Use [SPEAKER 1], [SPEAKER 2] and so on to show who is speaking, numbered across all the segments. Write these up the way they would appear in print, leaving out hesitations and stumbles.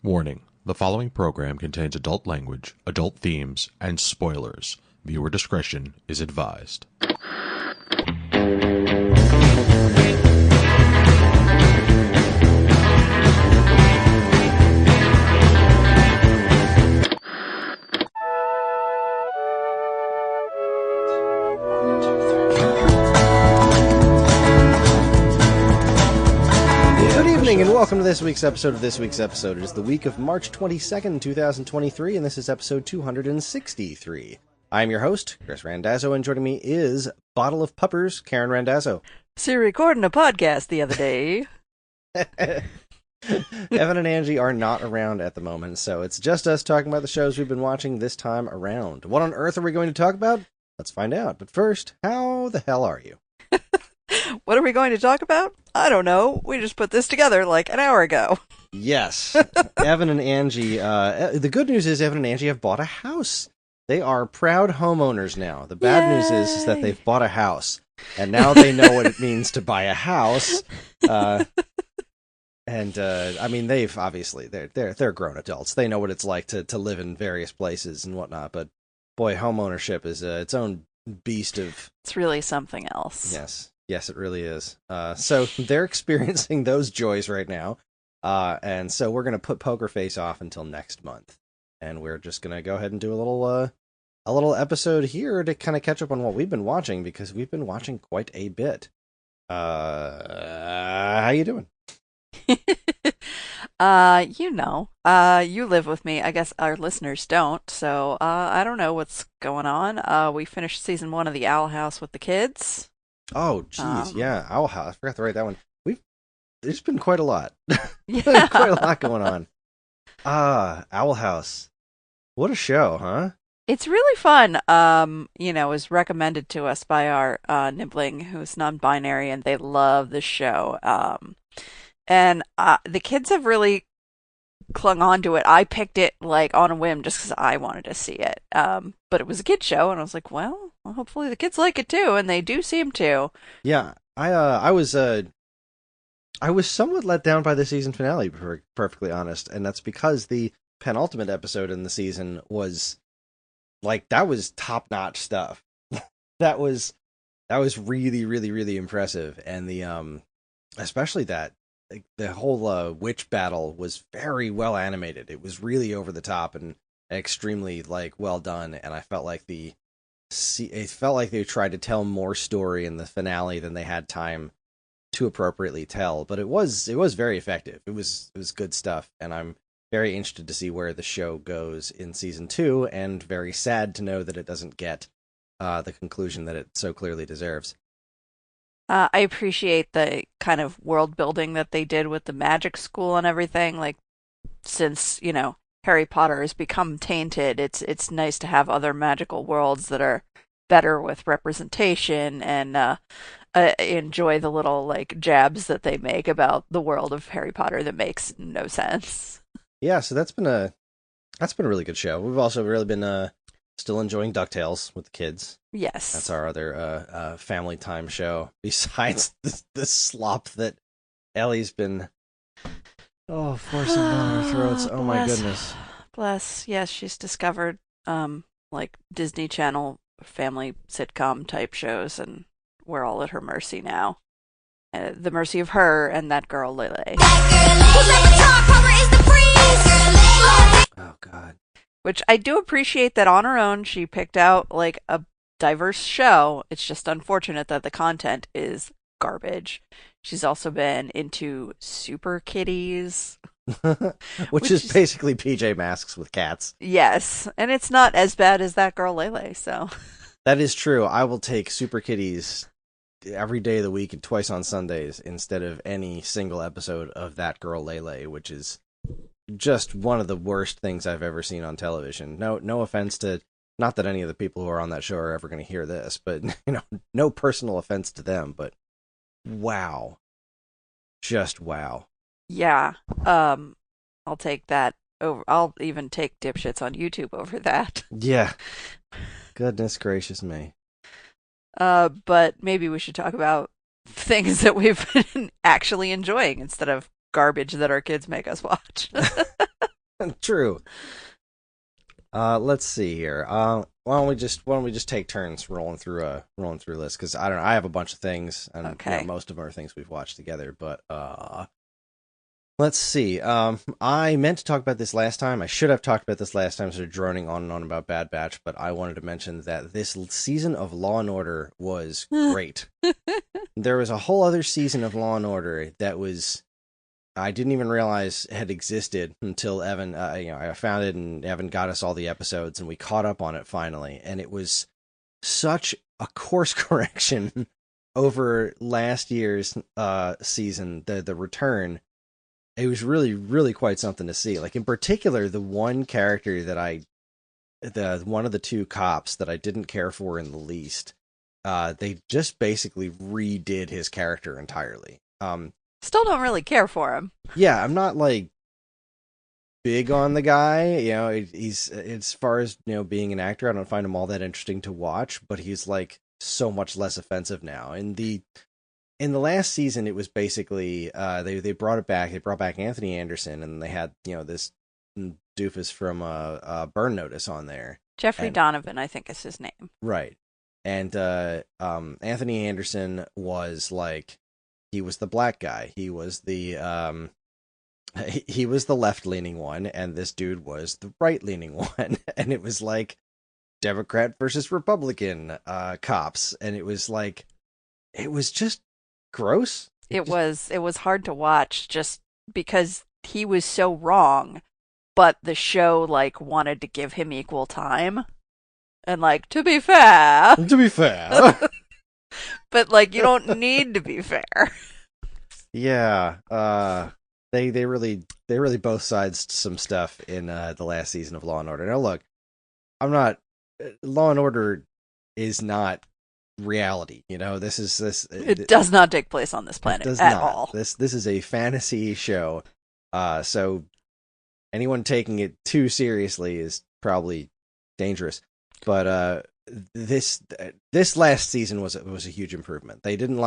[SPEAKER 1] Warning: the following program contains adult language, adult themes, and spoilers. Viewer discretion is advised.
[SPEAKER 2] And welcome to this week's episode of This Week's Episode. It is the week of March 22nd, 2023, and this is episode 263. I am your host, Chris Randazzo, and joining me is Bottle of Puppers, Karen Randazzo.
[SPEAKER 3] So recording a podcast the other day.
[SPEAKER 2] Evan and Angie are not around at the moment, so it's just us talking about the shows we've been watching this time around. What on earth are we going to talk about? Let's find out. But first, how the hell are you?
[SPEAKER 3] What are we going to talk about? I don't know. We just put this together like an hour ago.
[SPEAKER 2] Yes. Evan and Angie, the good news is Evan and Angie have bought a house. They are proud homeowners now. The bad news is that they've bought a house. And now they know what it means to buy a house. I mean, they've obviously, they're grown adults. They know what it's like to live in various places and whatnot. But boy, homeownership is its own beast of...
[SPEAKER 3] It's really something else.
[SPEAKER 2] Yes, it really is. So they're experiencing those joys right now. And so we're going to put Poker Face off until next month. And we're just going to go ahead and do a little episode here to kind of catch up on what we've been watching, because we've been watching quite a bit. How you doing?
[SPEAKER 3] You live with me. I guess our listeners don't. So I don't know what's going on. We finished season 1 of The Owl House with the kids.
[SPEAKER 2] Oh, geez, yeah, Owl House. I forgot to write that one. There's been quite a lot.
[SPEAKER 3] Yeah.
[SPEAKER 2] Quite a lot going on. Owl House. What a show, huh?
[SPEAKER 3] It's really fun. It was recommended to us by our Nibbling, who's non-binary, and they love the show. And the kids have really clung on to it. I picked it like on a whim just because I wanted to see it. But it was a kid's show, and I was like, well, hopefully the kids like it too, and they do seem to.
[SPEAKER 2] Yeah, I was somewhat let down by the season finale, to be perfectly honest, and that's because the penultimate episode in the season was that was top-notch stuff. that was really, really, really impressive, and the especially that the whole witch battle was very well animated. It was really over the top and extremely well done, and I felt like it felt like they tried to tell more story in the finale than they had time to appropriately tell, but it was very effective. It was good stuff, and I'm very interested to see where the show goes in season 2, and very sad to know that it doesn't get the conclusion that it so clearly deserves.
[SPEAKER 3] I appreciate the kind of world building that they did with the magic school and everything. Like, since, Harry Potter has become tainted, it's nice to have other magical worlds that are better with representation, and enjoy the little jabs that they make about the world of Harry Potter that makes no sense.
[SPEAKER 2] Yeah, so that's been a really good show. We've also really been still enjoying DuckTales with the kids.
[SPEAKER 3] Yes.
[SPEAKER 2] That's our other family time show, besides the slop that Ellie's been forcing down our throats. Oh my goodness.
[SPEAKER 3] Bless. Yes, she's discovered Disney Channel family sitcom type shows, and we're all at her mercy now. The mercy of her and that girl Lele.
[SPEAKER 2] Oh God.
[SPEAKER 3] Which I do appreciate that on her own she picked out a diverse show. It's just unfortunate that the content is garbage. She's also been into Super Kitties.
[SPEAKER 2] which is basically PJ Masks with cats.
[SPEAKER 3] Yes, and it's not as bad as that girl Lele, so.
[SPEAKER 2] That is true. I will take Super Kitties every day of the week and twice on Sundays instead of any single episode of That Girl Lele, which is just one of the worst things I've ever seen on television. No offense to, not that any of the people who are on that show are ever going to hear this, but no personal offense to them, but wow. Just wow.
[SPEAKER 3] Yeah. I'll take that over. I'll even take dipshits on YouTube over that.
[SPEAKER 2] Yeah. Goodness gracious me.
[SPEAKER 3] But maybe we should talk about things that we've been actually enjoying instead of garbage that our kids make us watch.
[SPEAKER 2] True. Let's see here. Why don't we just take turns rolling through this? Because I don't know. I have a bunch of things, and
[SPEAKER 3] Okay.
[SPEAKER 2] most of them are things we've watched together. But let's see. I meant to talk about this last time. I should have talked about this last time, sort of droning on and on about Bad Batch. But I wanted to mention that this season of Law and Order was great. There was a whole other season of Law and Order that was. I didn't even realize had existed until Evan, I found it and Evan got us all the episodes and we caught up on it finally. And it was such a course correction over last year's season, the return. It was really, really quite something to see. Like in particular, the one character that one of the two cops that I didn't care for in the least, they just basically redid his character entirely.
[SPEAKER 3] Still don't really care for him.
[SPEAKER 2] Yeah, I'm not like big on the guy. He's as far as being an actor, I don't find him all that interesting to watch. But he's like so much less offensive now. In the last season, it was basically they brought it back. They brought back Anthony Anderson, and they had this doofus from Burn Notice on there.
[SPEAKER 3] Jeffrey Donovan, I think is his name.
[SPEAKER 2] Right, and Anthony Anderson was like. He was the black guy. He was the left-leaning one, and this dude was the right-leaning one. And it was like Democrat versus Republican cops, and it was just gross.
[SPEAKER 3] It was hard to watch just because he was so wrong, but the show like wanted to give him equal time. And like, to be fair. But like you don't need to be fair.
[SPEAKER 2] Yeah, they really both sided some stuff in the last season of Law and Order. Now look, I'm not Law and Order is not reality.
[SPEAKER 3] It does not take place on this planet at all.
[SPEAKER 2] This is a fantasy show. So anyone taking it too seriously is probably dangerous. But this last season was a huge improvement. They didn't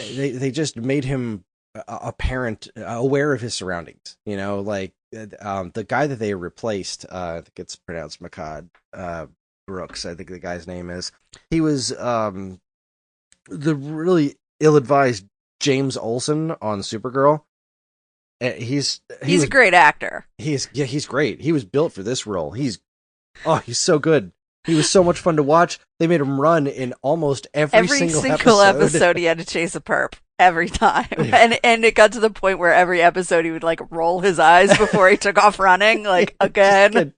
[SPEAKER 2] they just made him aware of his surroundings. The guy that they replaced, I think it's pronounced Makad Brooks. I think the guy's name is. He was the really ill-advised James Olsen on Supergirl. He's
[SPEAKER 3] a great actor.
[SPEAKER 2] He's great. He was built for this role. He's so good. He was so much fun to watch. They made him run in almost every single episode.
[SPEAKER 3] He had to chase a perp every time, and it got to the point where every episode he would like roll his eyes before he took off running. Like again,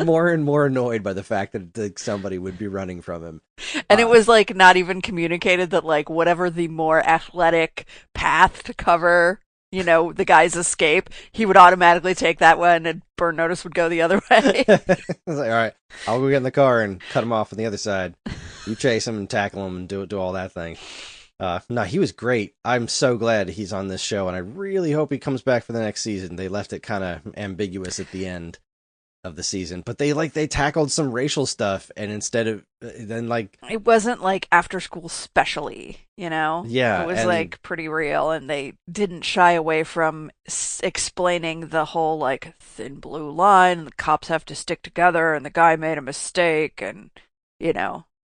[SPEAKER 2] more and more annoyed by the fact that somebody would be running from him.
[SPEAKER 3] And it was like not even communicated that like whatever the more athletic path to cover. The guy's escape, he would automatically take that one and Burn Notice would go the other way.
[SPEAKER 2] I was like, all right, I'll go get in the car and cut him off on the other side. You chase him and tackle him and do all that thing. No, he was great. I'm so glad he's on this show, and I really hope he comes back for the next season. They left it kind of ambiguous at the end of the season, but they tackled some racial stuff, and instead of then it
[SPEAKER 3] wasn't like after school specially,
[SPEAKER 2] Yeah,
[SPEAKER 3] it was like pretty real, and they didn't shy away from explaining the whole like thin blue line, and the cops have to stick together, and the guy made a mistake, and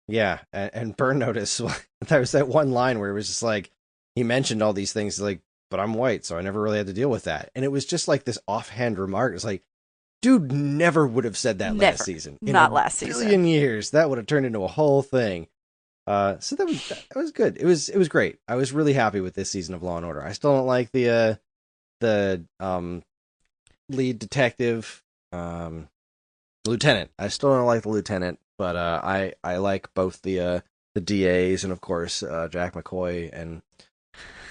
[SPEAKER 2] Yeah, and Burn Notice, there was that one line where it was just like he mentioned all these things, like, but I'm white, so I never really had to deal with that, and it was just like this offhand remark. It's like, dude never would have said that last season.
[SPEAKER 3] Not last season.
[SPEAKER 2] In a billion years, that would have turned into a whole thing. So that was good. It was great. I was really happy with this season of Law and Order. I still don't like the lead detective, lieutenant. I still don't like the lieutenant, but I like both the DAs and of course Jack McCoy, and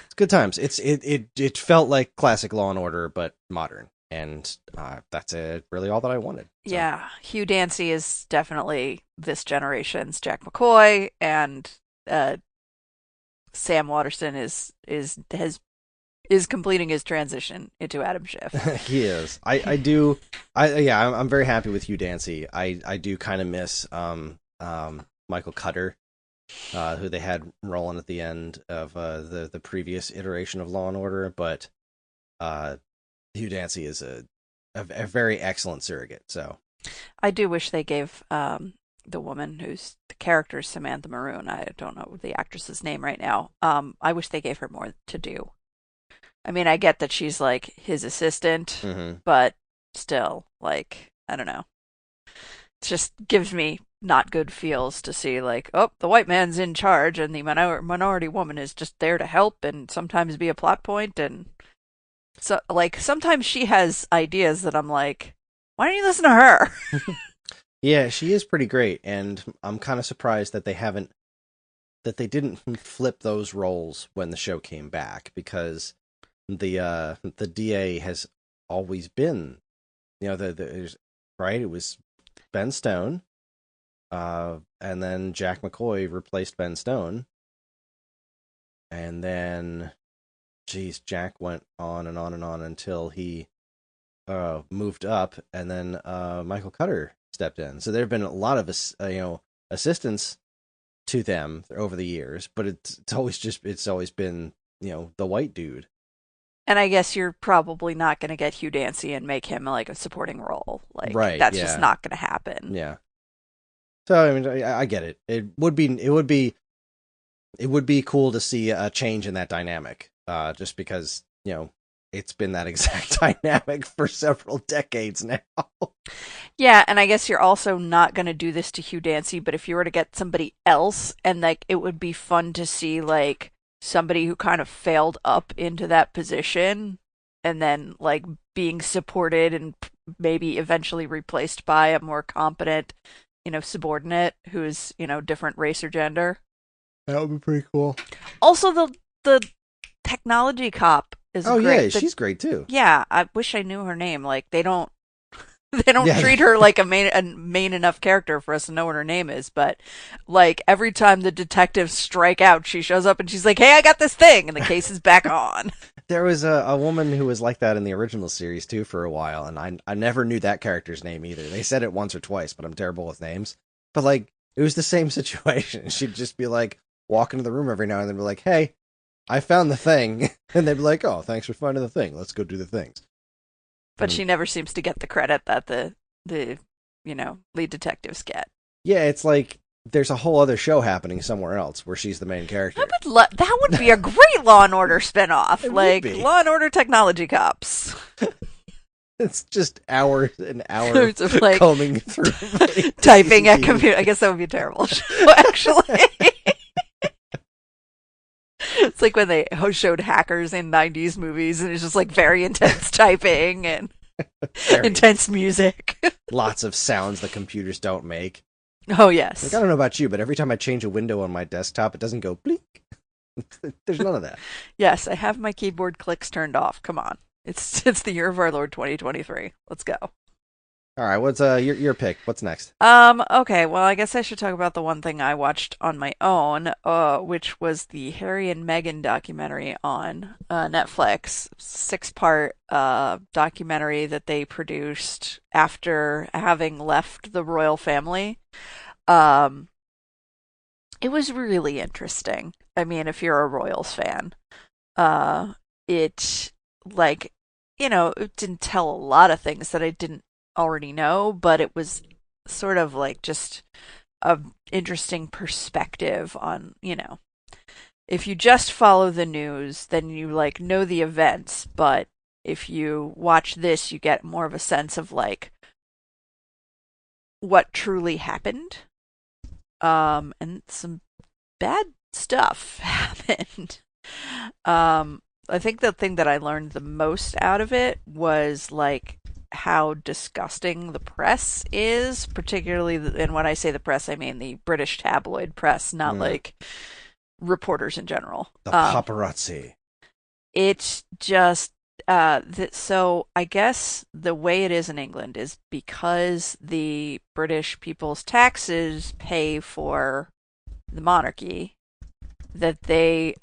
[SPEAKER 2] it's good times. It felt like classic Law and Order but modern. And that's really all that I wanted. So.
[SPEAKER 3] Yeah, Hugh Dancy is definitely this generation's Jack McCoy, and Sam Waterston is completing his transition into Adam Schiff.
[SPEAKER 2] He is. I'm very happy with Hugh Dancy. I do kind of miss Michael Cutter, who they had rolling at the end of the previous iteration of Law and Order, but Hugh Dancy is a very excellent surrogate. So
[SPEAKER 3] I do wish they gave the woman who's the character is Samantha Maroon. I don't know the actress's name right now. I wish they gave her more to do. I mean, I get that she's like his assistant, but still, like, I don't know. It just gives me not good feels to see like, oh, the white man's in charge and the minority woman is just there to help and sometimes be a plot point. And so, like, sometimes she has ideas that I'm like, why don't you listen to her?
[SPEAKER 2] Yeah, she is pretty great, and I'm kind of surprised that they didn't flip those roles when the show came back, because the DA has always been, right? It was Ben Stone, and then Jack McCoy replaced Ben Stone, and then, Jack went on and on and on until he moved up, and then Michael Cutter stepped in. So there have been a lot of assistants to them over the years, but it's always been the white dude.
[SPEAKER 3] And I guess you're probably not going to get Hugh Dancy and make him like a supporting role. Like,
[SPEAKER 2] right,
[SPEAKER 3] that's just not going to happen.
[SPEAKER 2] Yeah. So I mean, I get it. It would be cool to see a change in that dynamic. Just because it's been that exact dynamic for several decades now.
[SPEAKER 3] Yeah, and I guess you're also not going to do this to Hugh Dancy, but if you were to get somebody else, and like it would be fun to see like somebody who kind of failed up into that position and then like being supported and maybe eventually replaced by a more competent, subordinate who is, different race or gender.
[SPEAKER 2] That would be pretty cool.
[SPEAKER 3] Also, the technology cop is great.
[SPEAKER 2] Yeah, she's great too.
[SPEAKER 3] Yeah, I wish I knew her name. Like, they don't treat her like a main enough character for us to know what her name is, but like every time the detectives strike out, she shows up and she's like, "Hey, I got this thing," and the case is back on.
[SPEAKER 2] There was a woman who was like that in the original series too for a while, and I never knew that character's name either. They said it once or twice, but I'm terrible with names. But like, it was the same situation. She'd just be like, walk into the room every now and then, be like, "Hey, I found the thing," and they'd be like, "Oh, thanks for finding the thing. Let's go do the things."
[SPEAKER 3] But she never seems to get the credit that the lead detectives get.
[SPEAKER 2] Yeah, it's like there's a whole other show happening somewhere else where she's the main character.
[SPEAKER 3] That would be a great Law and Order spinoff, like Law and Order Technology Cops.
[SPEAKER 2] It's just hours and hours
[SPEAKER 3] of like
[SPEAKER 2] combing through
[SPEAKER 3] typing at computer. I guess that would be a terrible show, actually. It's like when they showed hackers in 90s movies, and it's just like very intense typing and intense music. Lots
[SPEAKER 2] of sounds that computers don't make.
[SPEAKER 3] Oh, yes.
[SPEAKER 2] Like, I don't know about you, but every time I change a window on my desktop, it doesn't go blink. There's none of that.
[SPEAKER 3] Yes, I have my keyboard clicks turned off. Come on. It's the year of our Lord 2023. Let's go.
[SPEAKER 2] All right, what's your pick? What's next?
[SPEAKER 3] Okay, well, I guess I should talk about the one thing I watched on my own, which was the Harry and Meghan documentary on Netflix. 6-part documentary that they produced after having left the royal family. It was really interesting. I mean, if you're a Royals fan, it didn't tell a lot of things that I didn't already know, but it was sort of like just a interesting perspective on, if you just follow the news, then you like know the events, but if you watch this, you get more of a sense of like what truly happened. And some bad stuff happened. I think the thing that I learned the most out of it was like how disgusting the press is, particularly, and when I say the press, I mean the British tabloid press, not like reporters in general.
[SPEAKER 2] The paparazzi.
[SPEAKER 3] It's just, so I guess the way it is in England is because the British people's taxes pay for the monarchy, that they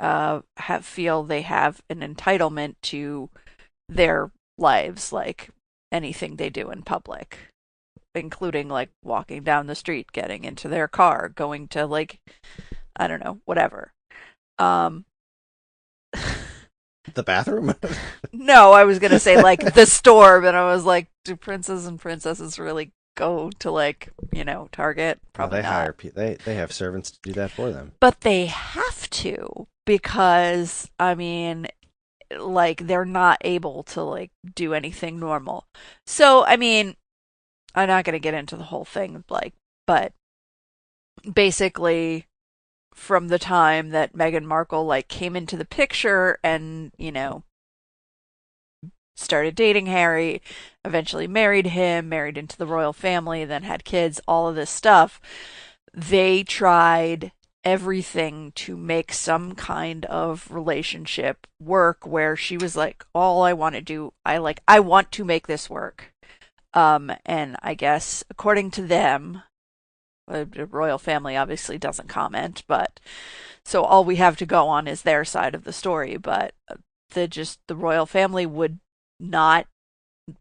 [SPEAKER 3] feel they have an entitlement to their lives, like anything they do in public, including like walking down the street, getting into their car, going to like, I don't know, whatever.
[SPEAKER 2] The bathroom?
[SPEAKER 3] No, I was going to say like the store, but I was like, do princes and princesses really go to like, Target? Probably
[SPEAKER 2] they
[SPEAKER 3] not.
[SPEAKER 2] hire they have servants to do that for them.
[SPEAKER 3] But they have to because I mean, like they're not able to like do anything normal. So, I mean, I'm not going to get into the whole thing like but basically from the time that Meghan Markle like came into the picture and, started dating Harry, eventually married him, married into the royal family, then had kids, all of this stuff. They tried everything to make some kind of relationship work where she was like, all I want to do, I want to make this work. And I guess according to them, the royal family obviously doesn't comment, but so all we have to go on is their side of the story. But the royal family would not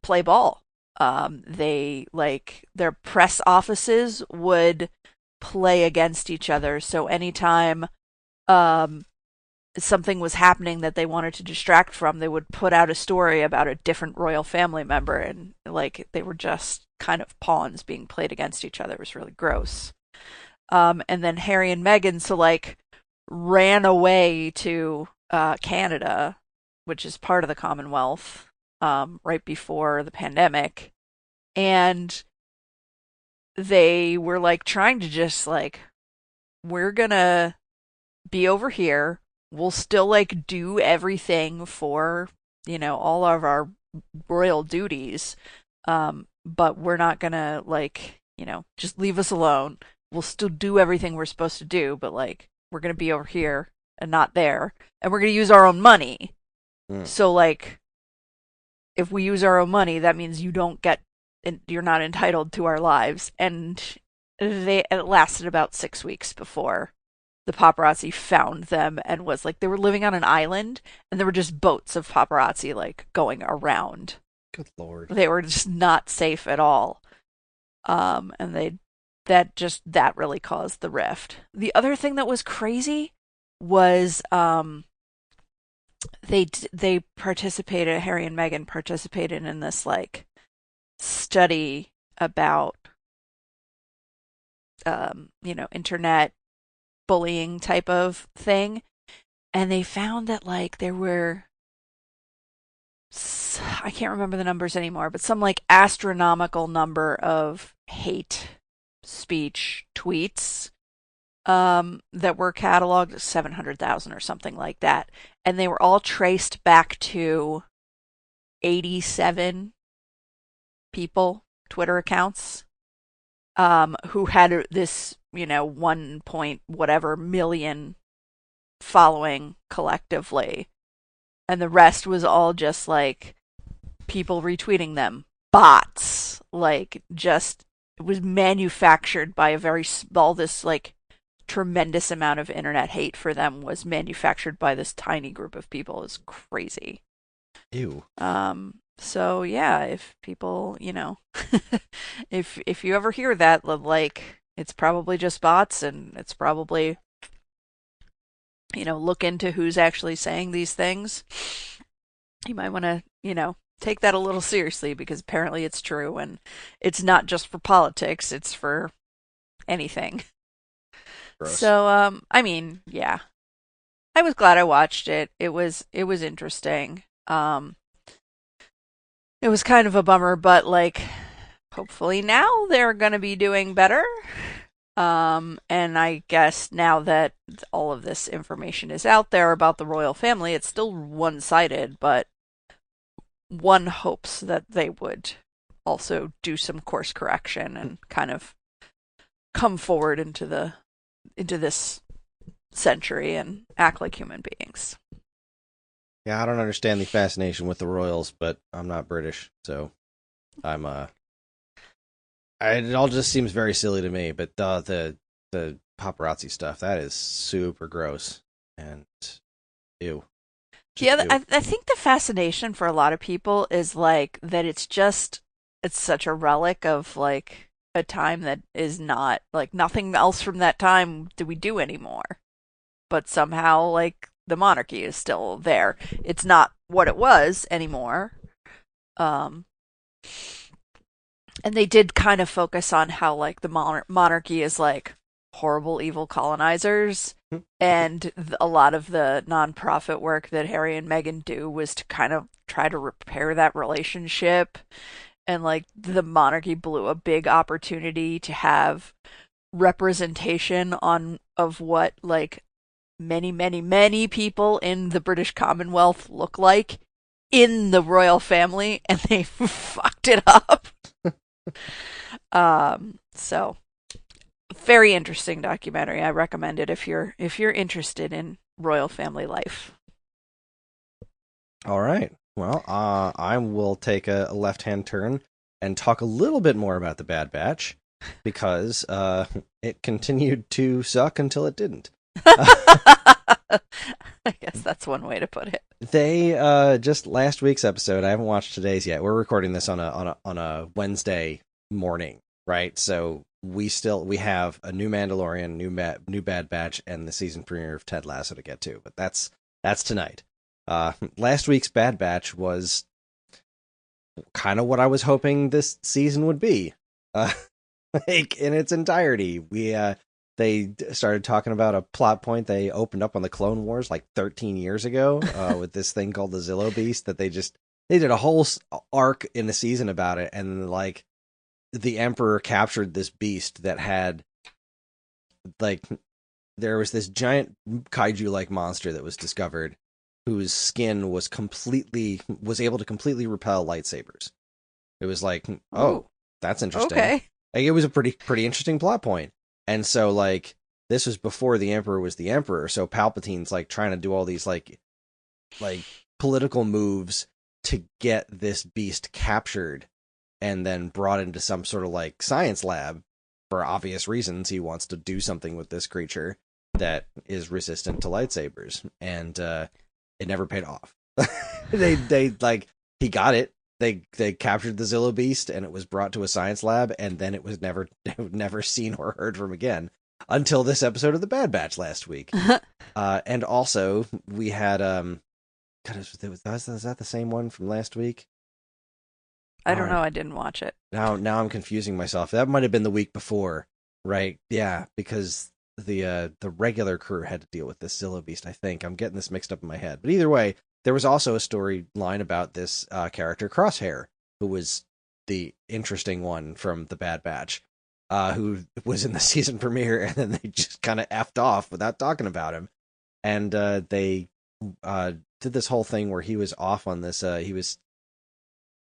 [SPEAKER 3] play ball. They like their press offices would play against each other. So anytime something was happening that they wanted to distract from, they would put out a story about a different royal family member, and like they were just kind of pawns being played against each other. It was really gross. And then Harry and Meghan ran away to Canada, which is part of the Commonwealth, right before the pandemic, and they were like trying to just like, we're gonna be over here. We'll still like do everything for, all of our royal duties. But we're not gonna like, just leave us alone. We'll still do everything we're supposed to do, but like we're gonna be over here and not there. And we're gonna use our own money. So like if we use our own money, that means you're not entitled to our lives. And it lasted about 6 weeks before the paparazzi found them and was like, they were living on an island and there were just boats of paparazzi like going around.
[SPEAKER 2] Good Lord.
[SPEAKER 3] They were just not safe at all. And that really caused the rift. The other thing that was crazy was they participated, Harry and Meghan participated in this like study about internet bullying type of thing, and they found that like there were, I can't remember the numbers anymore, but some like astronomical number of hate speech tweets that were cataloged, 700,000 or something like that, and they were all traced back to 87 people, Twitter accounts, who had this, 1 point whatever million following collectively. And the rest was all just like people retweeting them. Bots. Like just, it was manufactured by all this like tremendous amount of internet hate for them was manufactured by this tiny group of people. Is crazy.
[SPEAKER 2] Ew.
[SPEAKER 3] So yeah, if people, if you ever hear that, like it's probably just bots, and it's probably, look into who's actually saying these things. You might want to, take that a little seriously, because apparently it's true, and it's not just for politics, it's for anything.
[SPEAKER 2] Gross.
[SPEAKER 3] So, I mean, yeah. I was glad I watched it. It was interesting. It was kind of a bummer, but like hopefully now they're going to be doing better. And I guess now that all of this information is out there about the royal family, it's still one-sided, but one hopes that they would also do some course correction and kind of come forward into this century and act like human beings.
[SPEAKER 2] Yeah, I don't understand the fascination with the royals, but I'm not British, so I'm it all just seems very silly to me. But the paparazzi stuff, that is super gross and ew.
[SPEAKER 3] Yeah, I think the fascination for a lot of people is like that it's such a relic of like a time that is not like nothing else from that time do we do anymore. But somehow like the monarchy is still there. It's not what it was anymore. And they did kind of focus on how like the monarchy is like horrible, evil colonizers. And a lot of the nonprofit work that Harry and Meghan do was to kind of try to repair that relationship. And like the monarchy blew a big opportunity to have representation on of what like many people in the British Commonwealth look like in the royal family, and they fucked it up. So very interesting documentary. I recommend it if you're interested in royal family life.
[SPEAKER 2] All right. Well, I will take a left-hand turn and talk a little bit more about the Bad Batch because it continued to suck until it didn't.
[SPEAKER 3] I guess that's one way to put it.
[SPEAKER 2] They just last week's episode. I haven't watched today's yet. We're recording this on a Wednesday morning, right? So we have a new Mandalorian, new Bad Batch, and the season premiere of Ted Lasso to get to. But that's tonight. Last week's Bad Batch was kind of what I was hoping this season would be, like in its entirety. They started talking about a plot point they opened up on the Clone Wars like 13 years ago with this thing called the Zillo Beast that they did a whole arc in the season about it, and like the Emperor captured this beast that had like there was this giant kaiju-like monster that was discovered whose skin was able to completely repel lightsabers. It was like, oh, that's interesting.
[SPEAKER 3] Okay.
[SPEAKER 2] Like, it was a pretty interesting plot point. And so, like, this was before the Emperor was the Emperor, so Palpatine's, like, trying to do all these, like political moves to get this beast captured and then brought into some sort of, like, science lab. For obvious reasons, he wants to do something with this creature that is resistant to lightsabers. And it never paid off. They like, he got it. They captured the Zillo Beast, and it was brought to a science lab, and then it was never seen or heard from again until this episode of the Bad Batch last week. And also we had God, was that the same one from last week?
[SPEAKER 3] I don't know. I didn't watch it.
[SPEAKER 2] Now I'm confusing myself. That might have been the week before, right? Yeah, because the regular crew had to deal with this Zillo Beast. I think I'm getting this mixed up in my head, but either way. There was also a storyline about this character, Crosshair, who was the interesting one from the Bad Batch, who was in the season premiere, and then they just kind of effed off without talking about him. And they did this whole thing where he was off on this.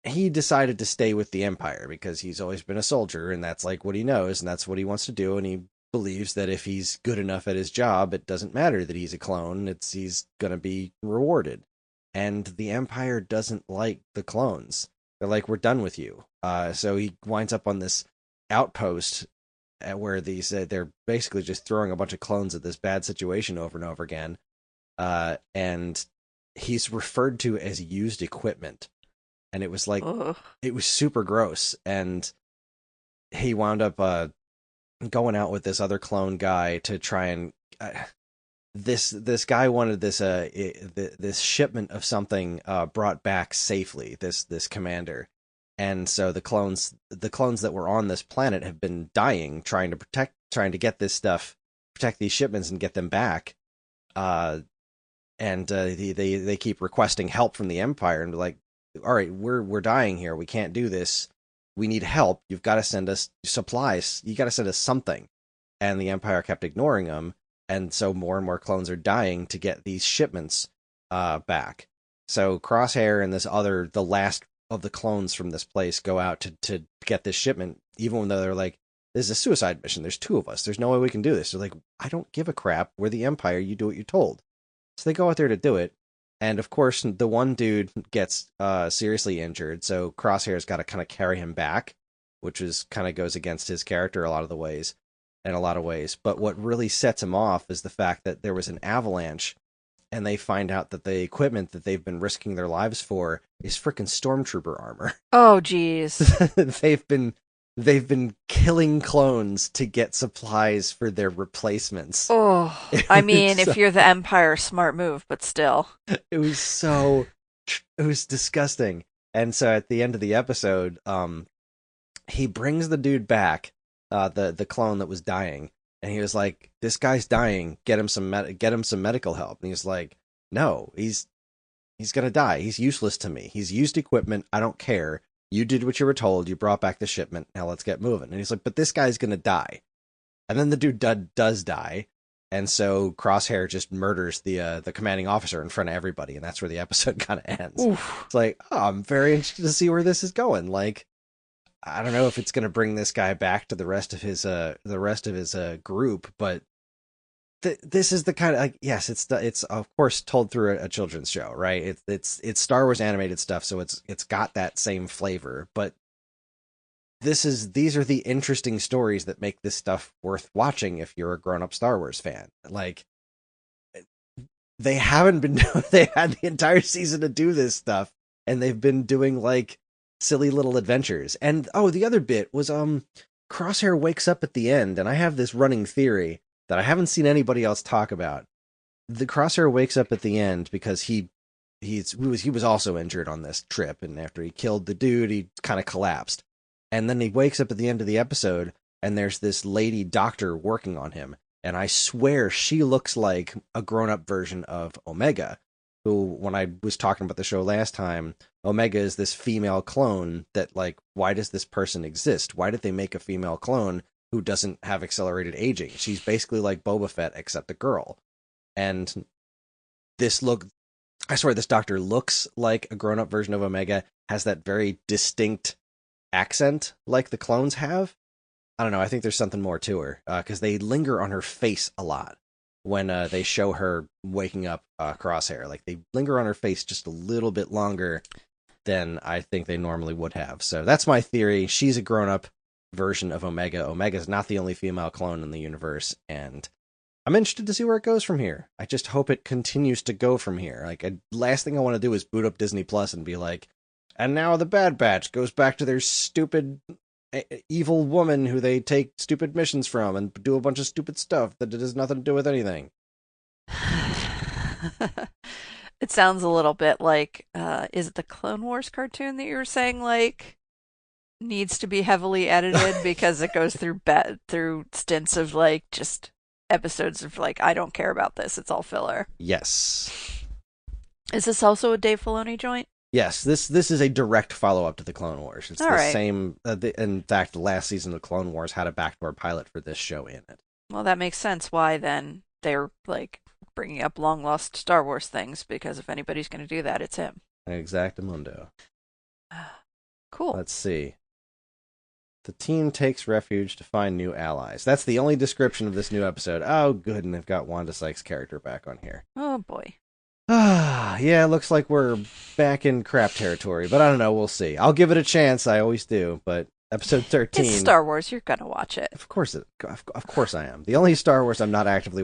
[SPEAKER 2] He decided to stay with the Empire because he's always been a soldier, and that's like what he knows, and that's what he wants to do, and he believes that if he's good enough at his job, it doesn't matter that he's a clone. He's going to be rewarded. And the Empire doesn't like the clones. They're like, we're done with you. So he winds up on this outpost where they're basically just throwing a bunch of clones at this bad situation over and over again. And he's referred to as used equipment. And it was like, It was super gross. And he wound up going out with this other clone guy to try and... This guy wanted this shipment of something brought back safely. This commander, and so the clones that were on this planet have been dying trying to get this stuff, protect these shipments and get them back. And they keep requesting help from the Empire and be like, all right, we're dying here. We can't do this. We need help. You've got to send us supplies. You got to send us something. And the Empire kept ignoring them. And so more and more clones are dying to get these shipments back. So Crosshair and the last of the clones from this place go out to get this shipment, even though they're like, this is a suicide mission. There's two of us. There's no way we can do this. They're like, I don't give a crap. We're the Empire. You do what you're told. So they go out there to do it. And of course, the one dude gets seriously injured. So Crosshair's got to kind of carry him back, which kind of goes against his character in a lot of ways. But what really sets him off is the fact that there was an avalanche, and they find out that the equipment that they've been risking their lives for is frickin' stormtrooper armor.
[SPEAKER 3] Oh, geez.
[SPEAKER 2] They've been killing clones to get supplies for their replacements.
[SPEAKER 3] Oh, I mean, if you're the Empire, smart move, but still.
[SPEAKER 2] It was disgusting. And so at the end of the episode, he brings the dude back, the clone that was dying, and he was like, "This guy's dying. Get him some medical help." And he's like, "No, he's gonna die. He's useless to me. He's used equipment. I don't care. You did what you were told. You brought back the shipment. Now let's get moving." And he's like, "But this guy's gonna die." And then the dude does die, and so Crosshair just murders the commanding officer in front of everybody, and that's where the episode kind of ends.
[SPEAKER 3] Oof.
[SPEAKER 2] It's like, oh, I'm very interested to see where this is going. Like, I don't know if it's going to bring this guy back to the rest of his group, but this is the kind of, like, yes, it's of course told through a children's show, right? It's Star Wars animated stuff, so it's got that same flavor, but these are the interesting stories that make this stuff worth watching if you're a grown-up Star Wars fan. Like, they haven't been they had the entire season to do this stuff, and they've been doing like silly little adventures. And the other bit was Crosshair wakes up at the end, and I have this running theory that I haven't seen anybody else talk about. The Crosshair wakes up at the end because he was also injured on this trip, and after he killed the dude, he kind of collapsed. And then he wakes up at the end of the episode, and there's this lady doctor working on him. And I swear she looks like a grown-up version of Omega, who, when I was talking about the show last time, Omega is this female clone that, like, why does this person exist? Why did they make a female clone who doesn't have accelerated aging? She's basically like Boba Fett, except a girl. And I swear this doctor looks like a grown-up version of Omega, has that very distinct accent like the clones have. I don't know, I think there's something more to her, because they linger on her face a lot when they show her waking up Crosshair. Like, they linger on her face just a little bit longer than I think they normally would have. So that's my theory. She's a grown-up version of Omega. Omega's not the only female clone in the universe, and I'm interested to see where it goes from here. I just hope it continues to go from here. Like, last thing I want to do is boot up Disney Plus and be like, and now the Bad Batch goes back to their stupid evil woman who they take stupid missions from and do a bunch of stupid stuff that has nothing to do with anything.
[SPEAKER 3] It sounds a little bit like, is it the Clone Wars cartoon that you were saying, like, needs to be heavily edited because it goes through stints of, like, just episodes of, like, I don't care about this, it's all filler.
[SPEAKER 2] Yes.
[SPEAKER 3] Is this also a Dave Filoni joint?
[SPEAKER 2] Yes, this is a direct follow-up to the Clone Wars. It's same. In fact, the last season of Clone Wars had a backdoor pilot for this show in it.
[SPEAKER 3] Well, that makes sense why then they're, like, bringing up long-lost Star Wars things, because if anybody's going to do that, it's him.
[SPEAKER 2] Exactamundo.
[SPEAKER 3] Cool.
[SPEAKER 2] Let's see. The team takes refuge to find new allies. That's the only description of this new episode. Oh, good, and they've got Wanda Sykes' character back on here.
[SPEAKER 3] Oh, boy.
[SPEAKER 2] Yeah, it looks like we're back in crap territory, but I don't know, we'll see. I'll give it a chance, I always do, but episode 13...
[SPEAKER 3] It's Star Wars, you're gonna watch it.
[SPEAKER 2] Of course I am. The only Star Wars I'm not actively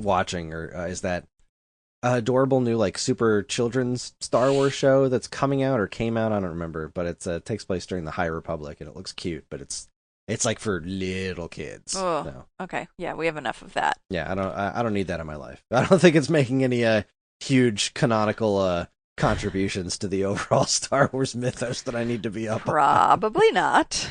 [SPEAKER 2] watching is that adorable new, like, super children's Star Wars show that's coming out or came out, I don't remember, but it takes place during the High Republic, and it looks cute, but it's like for little kids.
[SPEAKER 3] Oh,
[SPEAKER 2] so.
[SPEAKER 3] Okay. Yeah, we have enough of that.
[SPEAKER 2] Yeah, I don't need that in my life. I don't think it's making any huge canonical contributions to the overall Star Wars mythos that I need to be up on.
[SPEAKER 3] Probably not.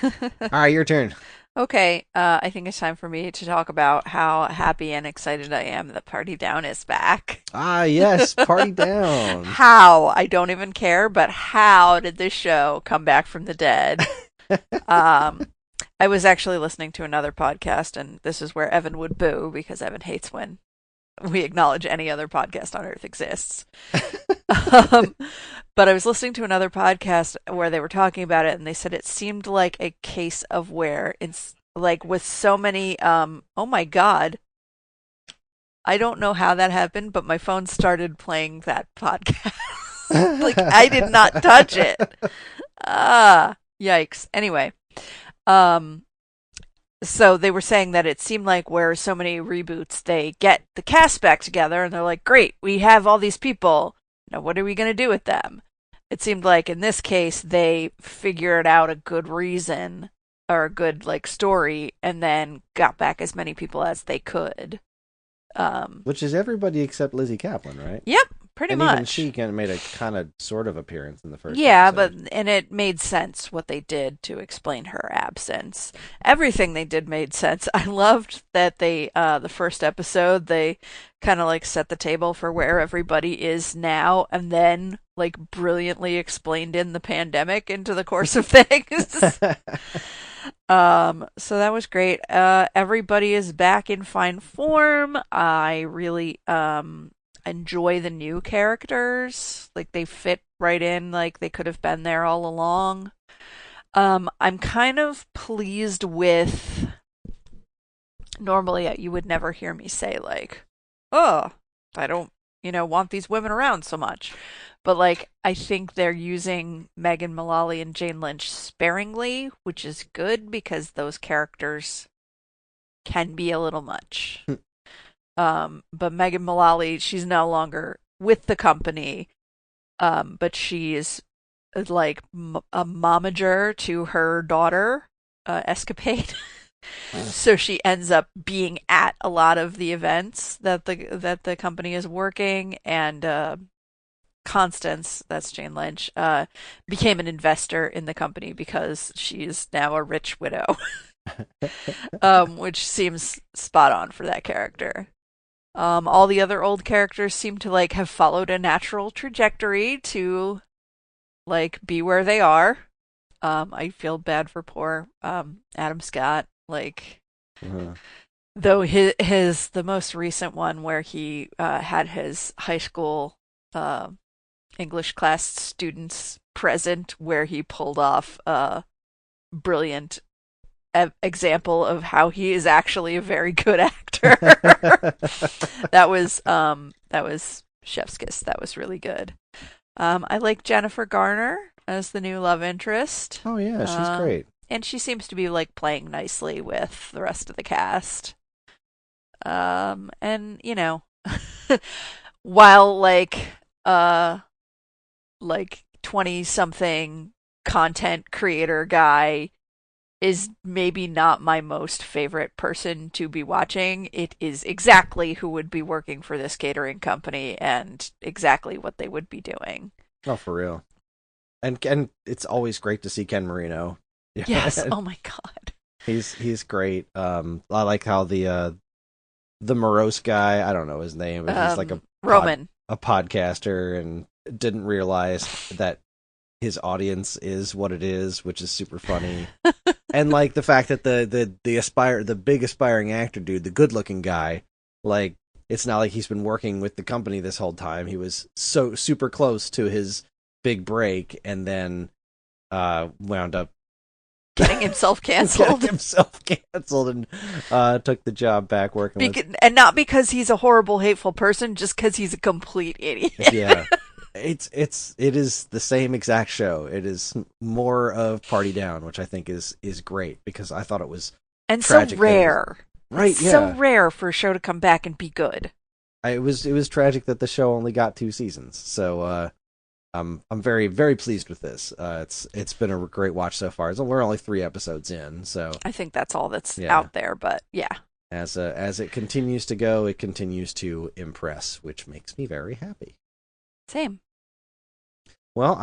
[SPEAKER 2] All right, your turn.
[SPEAKER 3] Okay, I think it's time for me to talk about how happy and excited I am that Party Down is back.
[SPEAKER 2] Ah, yes, Party Down.
[SPEAKER 3] How? I don't even care, but how did this show come back from the dead? I was actually listening to another podcast, and this is where Evan would boo, because Evan hates when we acknowledge any other podcast on Earth exists. But I was listening to another podcast where they were talking about it, and they said it seemed like a case of where it's like with so many, oh my God, I don't know how that happened, but my phone started playing that podcast. Like, I did not touch it. Yikes. Anyway, so they were saying that it seemed like where so many reboots, they get the cast back together and they're like, great, we have all these people. Now, what are we going to do with them? It seemed like in this case, they figured out a good reason or a good, like, story, and then got back as many people as they could.
[SPEAKER 2] Which is everybody except Lizzie Kaplan, right?
[SPEAKER 3] Yep. pretty
[SPEAKER 2] and
[SPEAKER 3] much.
[SPEAKER 2] even she kind of made a kind of sort of appearance in the first
[SPEAKER 3] Yeah,
[SPEAKER 2] episode.
[SPEAKER 3] and it made sense what they did to explain her absence. Everything they did made sense. I loved that they the first episode they kind of like set the table for where everybody is now and then like brilliantly explained in the pandemic into the course of things. So that was great. Everybody is back in fine form. I really enjoy the new characters. Like they fit right in, like they could have been there all along. I'm kind of pleased with. Normally, you would never hear me say like, "Oh, I don't, want these women around so much." But like, I think they're using Megan Mullally and Jane Lynch sparingly, which is good because those characters can be a little much. But Megan Mullally, she's no longer with the company, but she is like a momager to her daughter, Escapade. So she ends up being at a lot of the events that the company is working, and Constance, that's Jane Lynch, became an investor in the company because she's now a rich widow, which seems spot on for that character. All the other old characters seem to like have followed a natural trajectory to like be where they are. I feel bad for poor Adam Scott. Like,
[SPEAKER 2] Uh-huh.
[SPEAKER 3] though his the most recent one where he had his high school English class students present, where he pulled off a brilliant example of how he is actually a very good actor. That was chef's kiss. That was really good. I like Jennifer Garner as the new love interest.
[SPEAKER 2] Oh yeah, she's great.
[SPEAKER 3] And she seems to be like playing nicely with the rest of the cast. And while like 20 something content creator guy is maybe not my most favorite person to be watching, it is exactly who would be working for this catering company and exactly what they would be doing.
[SPEAKER 2] Oh, for real. And it's always great to see Ken Marino.
[SPEAKER 3] Yes. Oh my God.
[SPEAKER 2] He's great. I like how the morose guy, I don't know his name, but he's like
[SPEAKER 3] Roman.
[SPEAKER 2] A podcaster and didn't realize that his audience is what it is, which is super funny. And like the fact that the big aspiring actor dude, the good looking guy, like it's not like he's been working with the company this whole time. He was so super close to his big break and then wound up
[SPEAKER 3] getting himself canceled.
[SPEAKER 2] And took the job back working with.
[SPEAKER 3] And not because he's a horrible, hateful person, just because he's a complete idiot.
[SPEAKER 2] Yeah. It is the same exact show. It is more of Party Down, which I think is great because I thought it was
[SPEAKER 3] and so rare.
[SPEAKER 2] Right,
[SPEAKER 3] it's
[SPEAKER 2] yeah.
[SPEAKER 3] So rare for a show to come back and be good.
[SPEAKER 2] It was tragic that the show only got 2 seasons. So I'm very, very pleased with this. It's been a great watch so far. We're only 3 episodes in, so
[SPEAKER 3] I think that's all that's out there. But yeah,
[SPEAKER 2] as it continues to go, it continues to impress, which makes me very happy.
[SPEAKER 3] Same.
[SPEAKER 2] Well,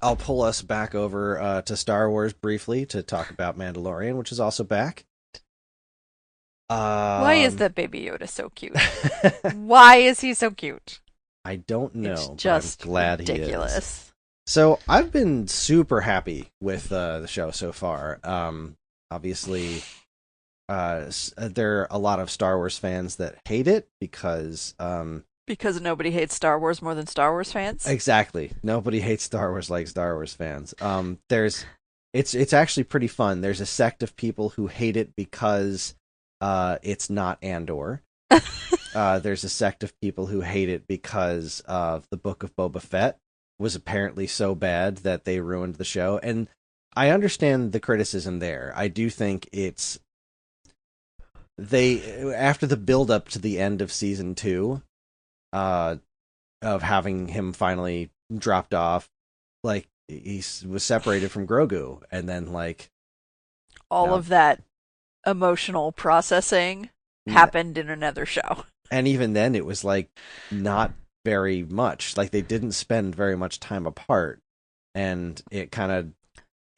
[SPEAKER 2] I'll pull us back over to Star Wars briefly to talk about Mandalorian, which is also back.
[SPEAKER 3] Why is that Baby Yoda so cute? Why is he so cute?
[SPEAKER 2] I don't know.
[SPEAKER 3] It's just
[SPEAKER 2] but I'm glad
[SPEAKER 3] ridiculous.
[SPEAKER 2] He is. So I've been super happy with the show so far. Obviously, there are a lot of Star Wars fans that hate it because
[SPEAKER 3] nobody hates Star Wars more than Star Wars fans.
[SPEAKER 2] Exactly, nobody hates Star Wars like Star Wars fans. It's actually pretty fun. There's a sect of people who hate it because it's not Andor. There's a sect of people who hate it because the Book of Boba Fett was apparently so bad that they ruined the show. And I understand the criticism there. I do think after the build up to the end of season 2, of having him finally dropped off, like he was separated from Grogu, and then like
[SPEAKER 3] all of that emotional processing happened in another show.
[SPEAKER 2] And even then, it was like not very much. Like they didn't spend very much time apart, and it kind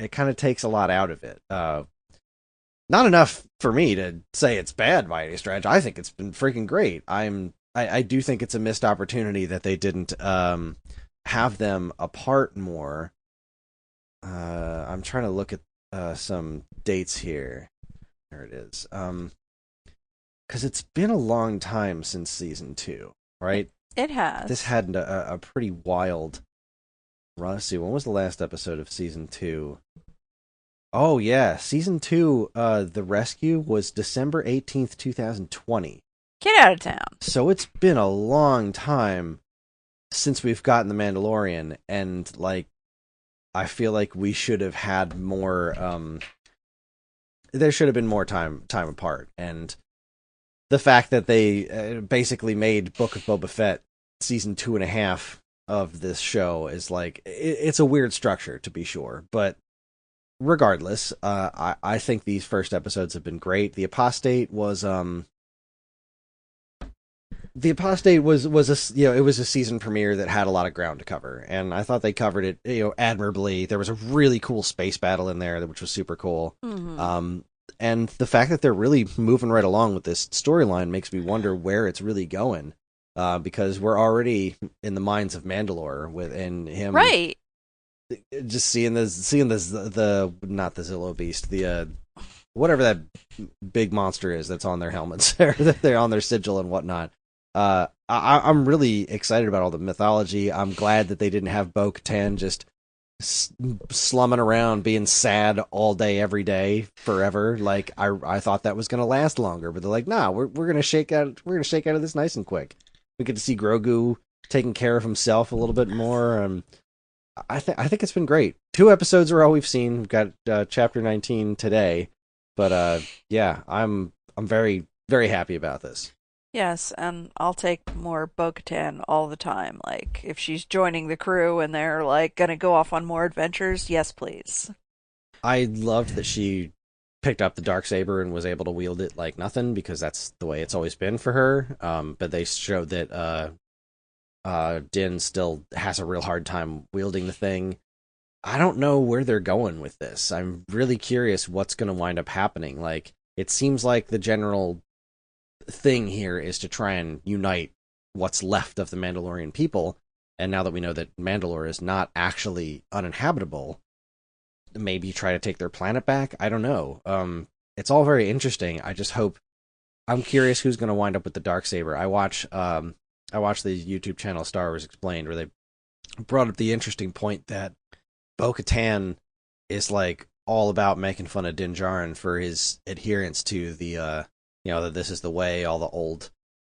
[SPEAKER 2] of takes a lot out of it. Not enough for me to say it's bad by any stretch. I think it's been freaking great. I do think it's a missed opportunity that they didn't have them apart more. I'm trying to look at some dates here. There it is. Because it's been a long time since season 2, right?
[SPEAKER 3] It has.
[SPEAKER 2] This had a pretty wild run. Let's see, when was the last episode of season 2? Oh, yeah. Season 2, The Rescue, was December 18th, 2020.
[SPEAKER 3] Get out of town.
[SPEAKER 2] So it's been a long time since we've gotten The Mandalorian, and, like, I feel like we should have had more, there should have been more time apart, and the fact that they basically made Book of Boba Fett season 2.5 of this show is, like, it's a weird structure, to be sure, but regardless, I think these first episodes have been great. The Apostate was a it was a season premiere that had a lot of ground to cover, and I thought they covered it admirably. There was a really cool space battle in there, which was super cool.
[SPEAKER 3] Mm-hmm.
[SPEAKER 2] And the fact that they're really moving right along with this storyline makes me wonder where it's really going, because we're already in the mines of Mandalore and him,
[SPEAKER 3] right?
[SPEAKER 2] Just seeing the not the Zillow Beast, the whatever that big monster is that's on their helmets, that they're on their sigil and whatnot. I'm really excited about all the mythology. I'm glad that they didn't have Bo-Katan just slumming around being sad all day every day forever. Like I thought that was gonna last longer, but they're like, nah, we're gonna shake out of this nice and quick. We get to see Grogu taking care of himself a little bit more. I think it's been great. 2 episodes are all we've seen. We've got chapter 19 today, but yeah, I'm very, very happy about this.
[SPEAKER 3] Yes, and I'll take more Bo-Katan all the time. Like, if she's joining the crew and they're, like, gonna go off on more adventures, yes, please.
[SPEAKER 2] I loved that she picked up the Darksaber and was able to wield it like nothing, because that's the way it's always been for her. But they showed that Din still has a real hard time wielding the thing. I don't know where they're going with this. I'm really curious what's going to wind up happening. Like, it seems like the general thing here is to try and unite what's left of the Mandalorian people, and now that we know that Mandalore is not actually uninhabitable, maybe try to take their planet back. I don't know. It's all very interesting. I'm curious who's going to wind up with the Darksaber. I watch the YouTube channel Star Wars Explained, where they brought up the interesting point that Bo-Katan is, like, all about making fun of Din Djarin for his adherence to the that this is the way, all the old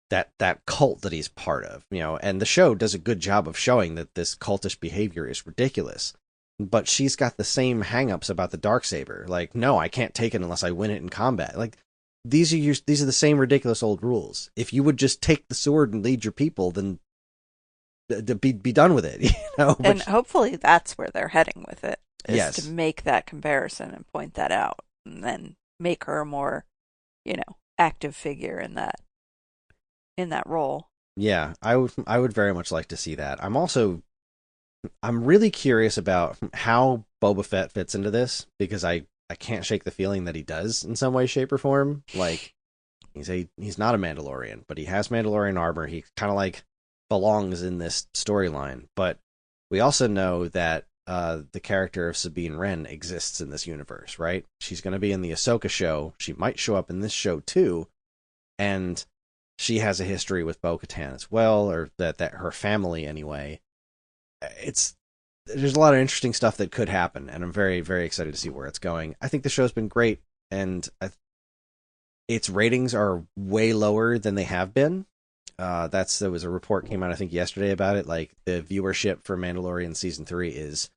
[SPEAKER 2] that cult that he's part of, and the show does a good job of showing that this cultish behavior is ridiculous. But she's got the same hangups about the Darksaber. Like, no, I can't take it unless I win it in combat. Like, these are the same ridiculous old rules. If you would just take the sword and lead your people, then be done with it, But
[SPEAKER 3] and hopefully that's where they're heading with it, is
[SPEAKER 2] yes,
[SPEAKER 3] to make that comparison and point that out, and then make her a more, active figure in that role.
[SPEAKER 2] Yeah, I would very much like to see that. I'm really curious about how Boba Fett fits into this, because I can't shake the feeling that he does in some way, shape, or form. Like, he's not a Mandalorian, but he has Mandalorian armor. He kind of, like, belongs in this storyline. But we also know that the character of Sabine Wren exists in this universe, right? She's going to be in the Ahsoka show. She might show up in this show too, and she has a history with Bo-Katan as well, or that her family anyway. There's a lot of interesting stuff that could happen, and I'm very, very excited to see where it's going. I think the show's been great, and its ratings are way lower than they have been. There was a report came out, I think, yesterday about it. Like, the viewership for Mandalorian season 3 is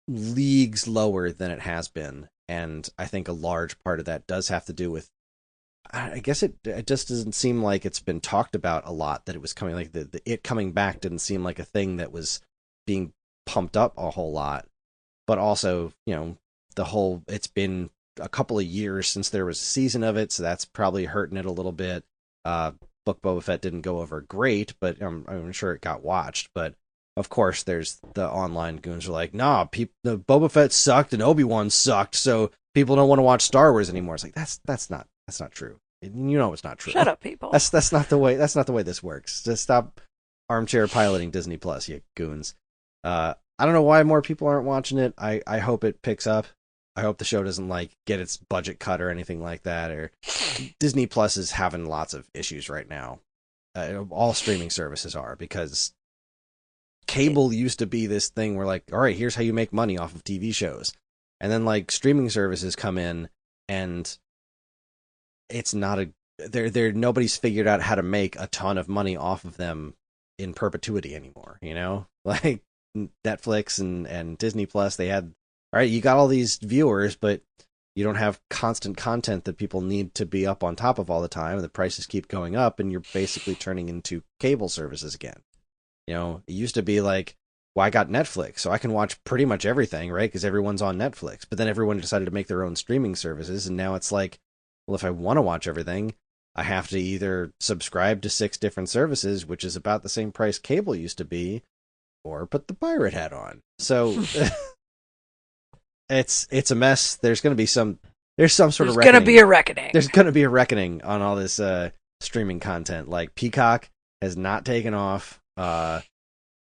[SPEAKER 2] leagues lower than it has been, and I think a large part of that does have to do with, I guess it just doesn't seem like it's been talked about a lot, that it was coming, like it coming back didn't seem like a thing that was being pumped up a whole lot. But also, it's been a couple of years since there was a season of it, so that's probably hurting it a little bit. But Book Boba Fett didn't go over great, but I'm sure it got watched. But of course, there's the online goons who are like, nah, the Boba Fett sucked and Obi-Wan sucked, so people don't want to watch Star Wars anymore. It's like that's not true. You know it's not true.
[SPEAKER 3] Shut up, people.
[SPEAKER 2] That's not the way this works. Just stop armchair piloting Disney Plus, you goons. I don't know why more people aren't watching it. I hope it picks up. I hope the show doesn't like get its budget cut or anything like that. Or Disney Plus is having lots of issues right now. All streaming services are, because cable used to be this thing where like, all right, here's how you make money off of TV shows, and then like streaming services come in and it's not nobody's figured out how to make a ton of money off of them in perpetuity anymore, you know? Like Netflix and Disney Plus, they had, all right, you got all these viewers, but you don't have constant content that people need to be up on top of all the time, and the prices keep going up, and you're basically turning into cable services again. You know, it used to be like, well, I got Netflix, so I can watch pretty much everything, right? Because everyone's on Netflix. But then everyone decided to make their own streaming services, and now it's like, well, if I want to watch everything, I have to either subscribe to 6 different services, which is about the same price cable used to be, or put the pirate hat on. So it's a mess. There's going to be some sort of reckoning.
[SPEAKER 3] There's going to be a reckoning.
[SPEAKER 2] There's going to be a reckoning on all this streaming content. Like Peacock has not taken off.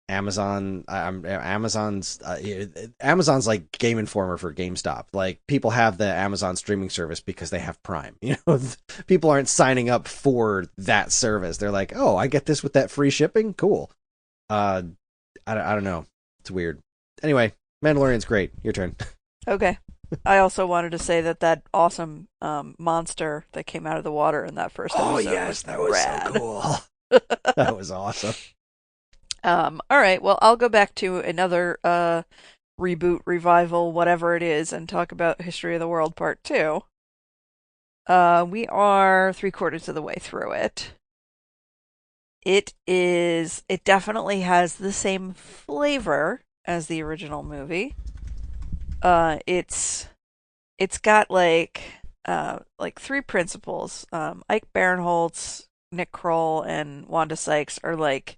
[SPEAKER 2] Amazon's like Game Informer for GameStop. Like, people have the Amazon streaming service because they have Prime. You know, people aren't signing up for that service. They're like, oh, I get this with that free shipping. Cool. I don't know. It's weird. Anyway, Mandalorian's great. Your turn.
[SPEAKER 3] Okay. I also wanted to say that awesome monster that came out of the water in that first episode.
[SPEAKER 2] Oh yes, that was
[SPEAKER 3] rad.
[SPEAKER 2] so cool. That was awesome.
[SPEAKER 3] All right, well, I'll go back to another reboot, revival, whatever it is, and talk about History of the World Part 2. We are 3/4 of the way through it. It definitely has the same flavor as the original movie. It's got like 3 principals. Ike Barinholtz, Nick Kroll, and Wanda Sykes are like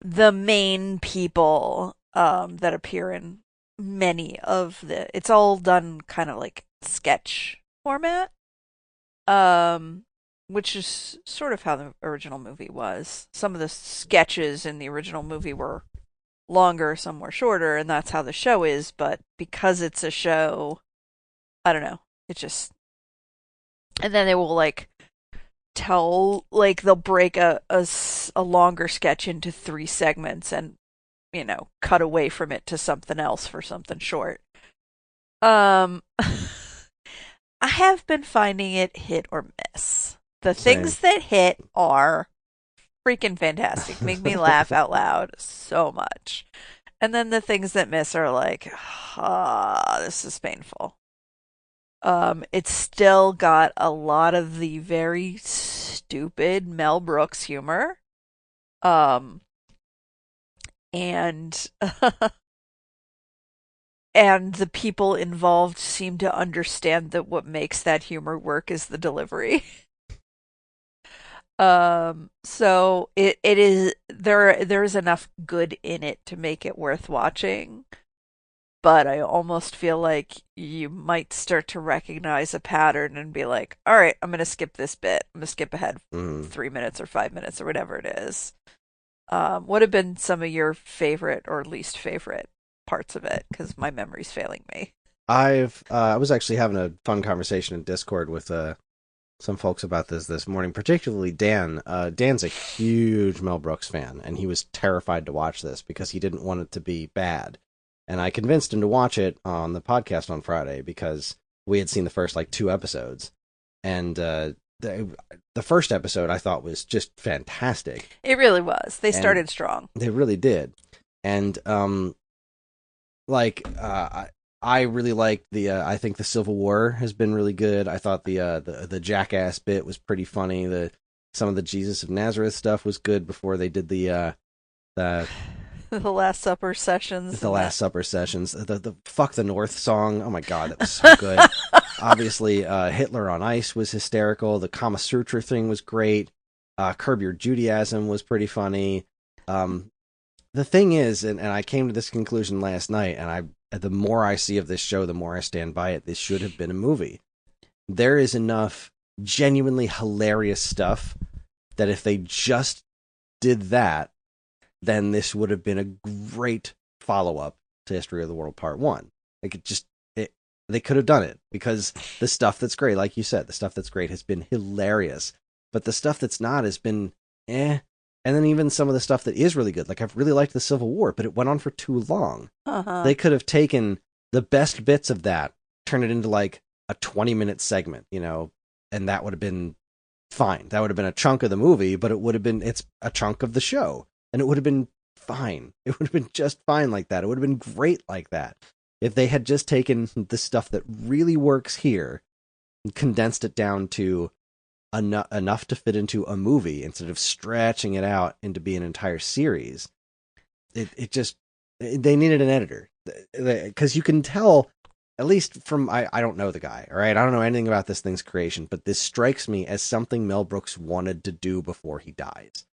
[SPEAKER 3] the main people that appear in many of it's all done kind of like sketch format, which is sort of how the original movie was. Some of the sketches in the original movie were longer, some were shorter, and that's how the show is, but because it's a show, I don't know, it just... And then they will like tell, like, they'll break a longer sketch into 3 segments and, you know, cut away from it to something else for something short. I have been finding it hit or miss. The things that hit are freaking fantastic, make me laugh out loud so much. And then the things that miss are like, this is painful. It's still got a lot of the very stupid Mel Brooks humor. And and the people involved seem to understand that what makes that humor work is the delivery. So it is, there's enough good in it to make it worth watching. But I almost feel like you might start to recognize a pattern and be like, all right, I'm going to skip this bit. I'm going to skip ahead 3 minutes or 5 minutes or whatever it is. What have been some of your favorite or least favorite parts of it? Because my memory's failing me.
[SPEAKER 2] I was actually having a fun conversation in Discord with some folks about this morning, particularly Dan. Dan's a huge Mel Brooks fan, and he was terrified to watch this because he didn't want it to be bad. And I convinced him to watch it on the podcast on Friday because we had seen the first 2 episodes. And the first episode I thought was just fantastic.
[SPEAKER 3] It really was. They started strong.
[SPEAKER 2] They really did. And I really liked I think the Civil War has been really good. I thought the Jackass bit was pretty funny. Some of the Jesus of Nazareth stuff was good before they did the
[SPEAKER 3] The Last Supper sessions.
[SPEAKER 2] The Fuck the North song. Oh my God, that was so good. Obviously, Hitler on Ice was hysterical. The Kama Sutra thing was great. Curb Your Enthusiasm was pretty funny. The thing is, and I came to this conclusion last night, and the more I see of this show, the more I stand by it. This should have been a movie. There is enough genuinely hilarious stuff that if they just did that, then this would have been a great follow-up to History of the World Part 1. Like, they could have done it, because the stuff that's great, like you said, the stuff that's great has been hilarious, but the stuff that's not has been eh. And then even some of the stuff that is really good, like I've really liked the Civil War, but it went on for too long. They could have taken the best bits of that, turned it into like a 20-minute segment, and that would have been fine. That would have been a chunk of the movie, but it's a chunk of the show, and it would have been fine. It would have been just fine like that. It would have been great like that. If they had just taken the stuff that really works here and condensed it down to enough to fit into a movie instead of stretching it out into being an entire series, they needed an editor, because you can tell, at least from I don't know the guy, all right, I don't know anything about this thing's creation, but this strikes me as something Mel Brooks wanted to do before he dies.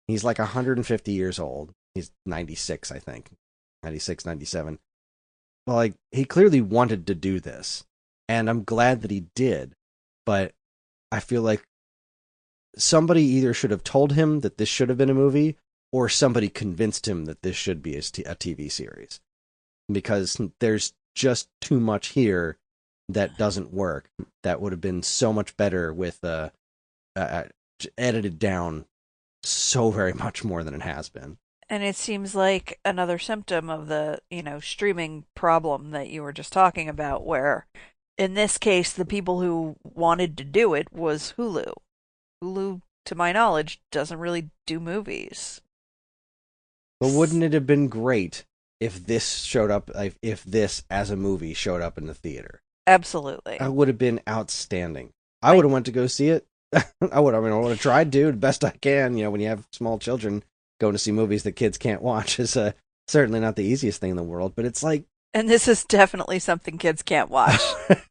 [SPEAKER 2] He's like 150 years old. He's 96, I think, 96, 97. Well, like, he clearly wanted to do this, and I'm glad that he did, but I feel like somebody either should have told him that this should have been a movie, or somebody convinced him that this should be a TV series. Because there's just too much here that doesn't work. That would have been so much better with edited down so very much more than it has been.
[SPEAKER 3] And it seems like another symptom of the, streaming problem that you were just talking about, where in this case, the people who wanted to do it was Hulu. Hulu, to my knowledge, doesn't really do movies.
[SPEAKER 2] But wouldn't it have been great if this showed up, if this as a movie showed up in the theater?
[SPEAKER 3] Absolutely.
[SPEAKER 2] It would have been outstanding. I would have went to go see it. I would have tried to, the best I can. When you have small children, going to see movies that kids can't watch is certainly not the easiest thing in the world, but it's like...
[SPEAKER 3] And this is definitely something kids can't watch.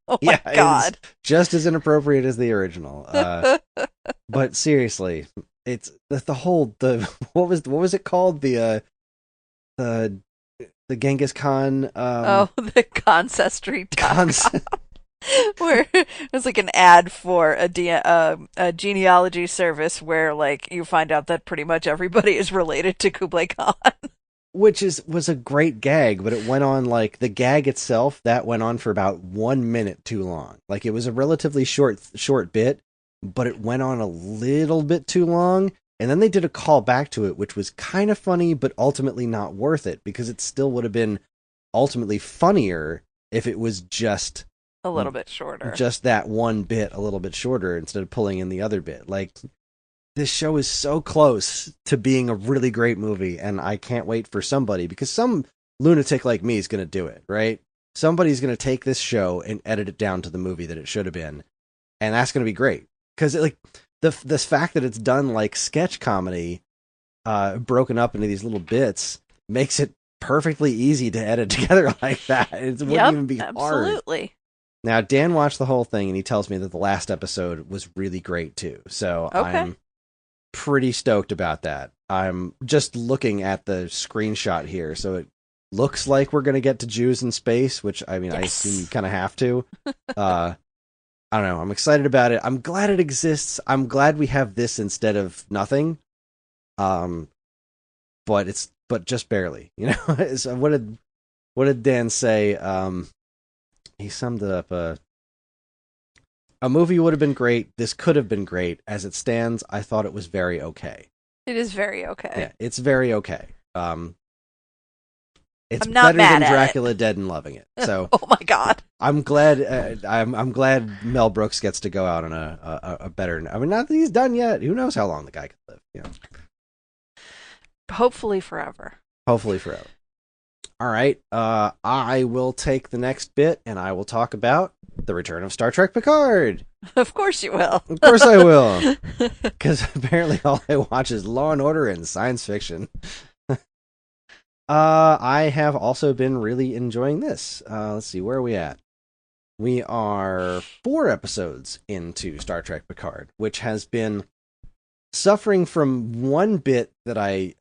[SPEAKER 3] Oh my God.
[SPEAKER 2] It's just as inappropriate as the original. But seriously, it's the whole what was it called? The Genghis Khan
[SPEAKER 3] the Concestry.com. Where it was like an ad for a genealogy service where, like, you find out that pretty much everybody is related to Kublai Khan.
[SPEAKER 2] Which was a great gag, but it went on, like, the gag itself, that went on for about 1 minute too long. Like, it was a relatively short bit, but it went on a little bit too long, and then they did a call back to it, which was kind of funny, but ultimately not worth it, because it still would have been ultimately funnier if it was just...
[SPEAKER 3] a little bit shorter.
[SPEAKER 2] Just that one bit a little bit shorter instead of pulling in the other bit. Like, this show is so close to being a really great movie, and I can't wait for somebody, because some lunatic like me is going to do it, right? Somebody's going to take this show and edit it down to the movie that it should have been, and that's going to be great. Because, like, this fact that it's done like sketch comedy, broken up into these little bits, makes it perfectly easy to edit together like that. It wouldn't even be hard.
[SPEAKER 3] Absolutely.
[SPEAKER 2] Now, Dan watched the whole thing, and he tells me that the last episode was really great, too. So
[SPEAKER 3] okay.
[SPEAKER 2] I'm pretty stoked about that. I'm just looking at the screenshot here, so it looks like we're going to get to Jews in space, which, I mean, yes. I assume you kind of have to. I don't know. I'm excited about it. I'm glad it exists. I'm glad we have this instead of nothing. But just barely, So what did Dan say? He summed it up. A movie would have been great. This could have been great. As it stands, I thought it was very okay.
[SPEAKER 3] It is very okay.
[SPEAKER 2] Yeah, it's very okay. It's
[SPEAKER 3] I'm not
[SPEAKER 2] better
[SPEAKER 3] mad
[SPEAKER 2] than
[SPEAKER 3] at
[SPEAKER 2] Dracula
[SPEAKER 3] it.
[SPEAKER 2] Dead and Loving It. So,
[SPEAKER 3] oh my God,
[SPEAKER 2] I'm glad. I'm glad Mel Brooks gets to go out on a better. I mean, not that he's done yet. Who knows how long the guy could live?
[SPEAKER 3] Hopefully forever.
[SPEAKER 2] Hopefully forever. All right. I will take the next bit, and I will talk about the return of Star Trek Picard.
[SPEAKER 3] Of course you will.
[SPEAKER 2] Of course I will. Because apparently all I watch is Law and Order and science fiction. I have also been really enjoying this. Let's see, where are we at? We are 4 episodes into Star Trek Picard, which has been suffering from one bit that I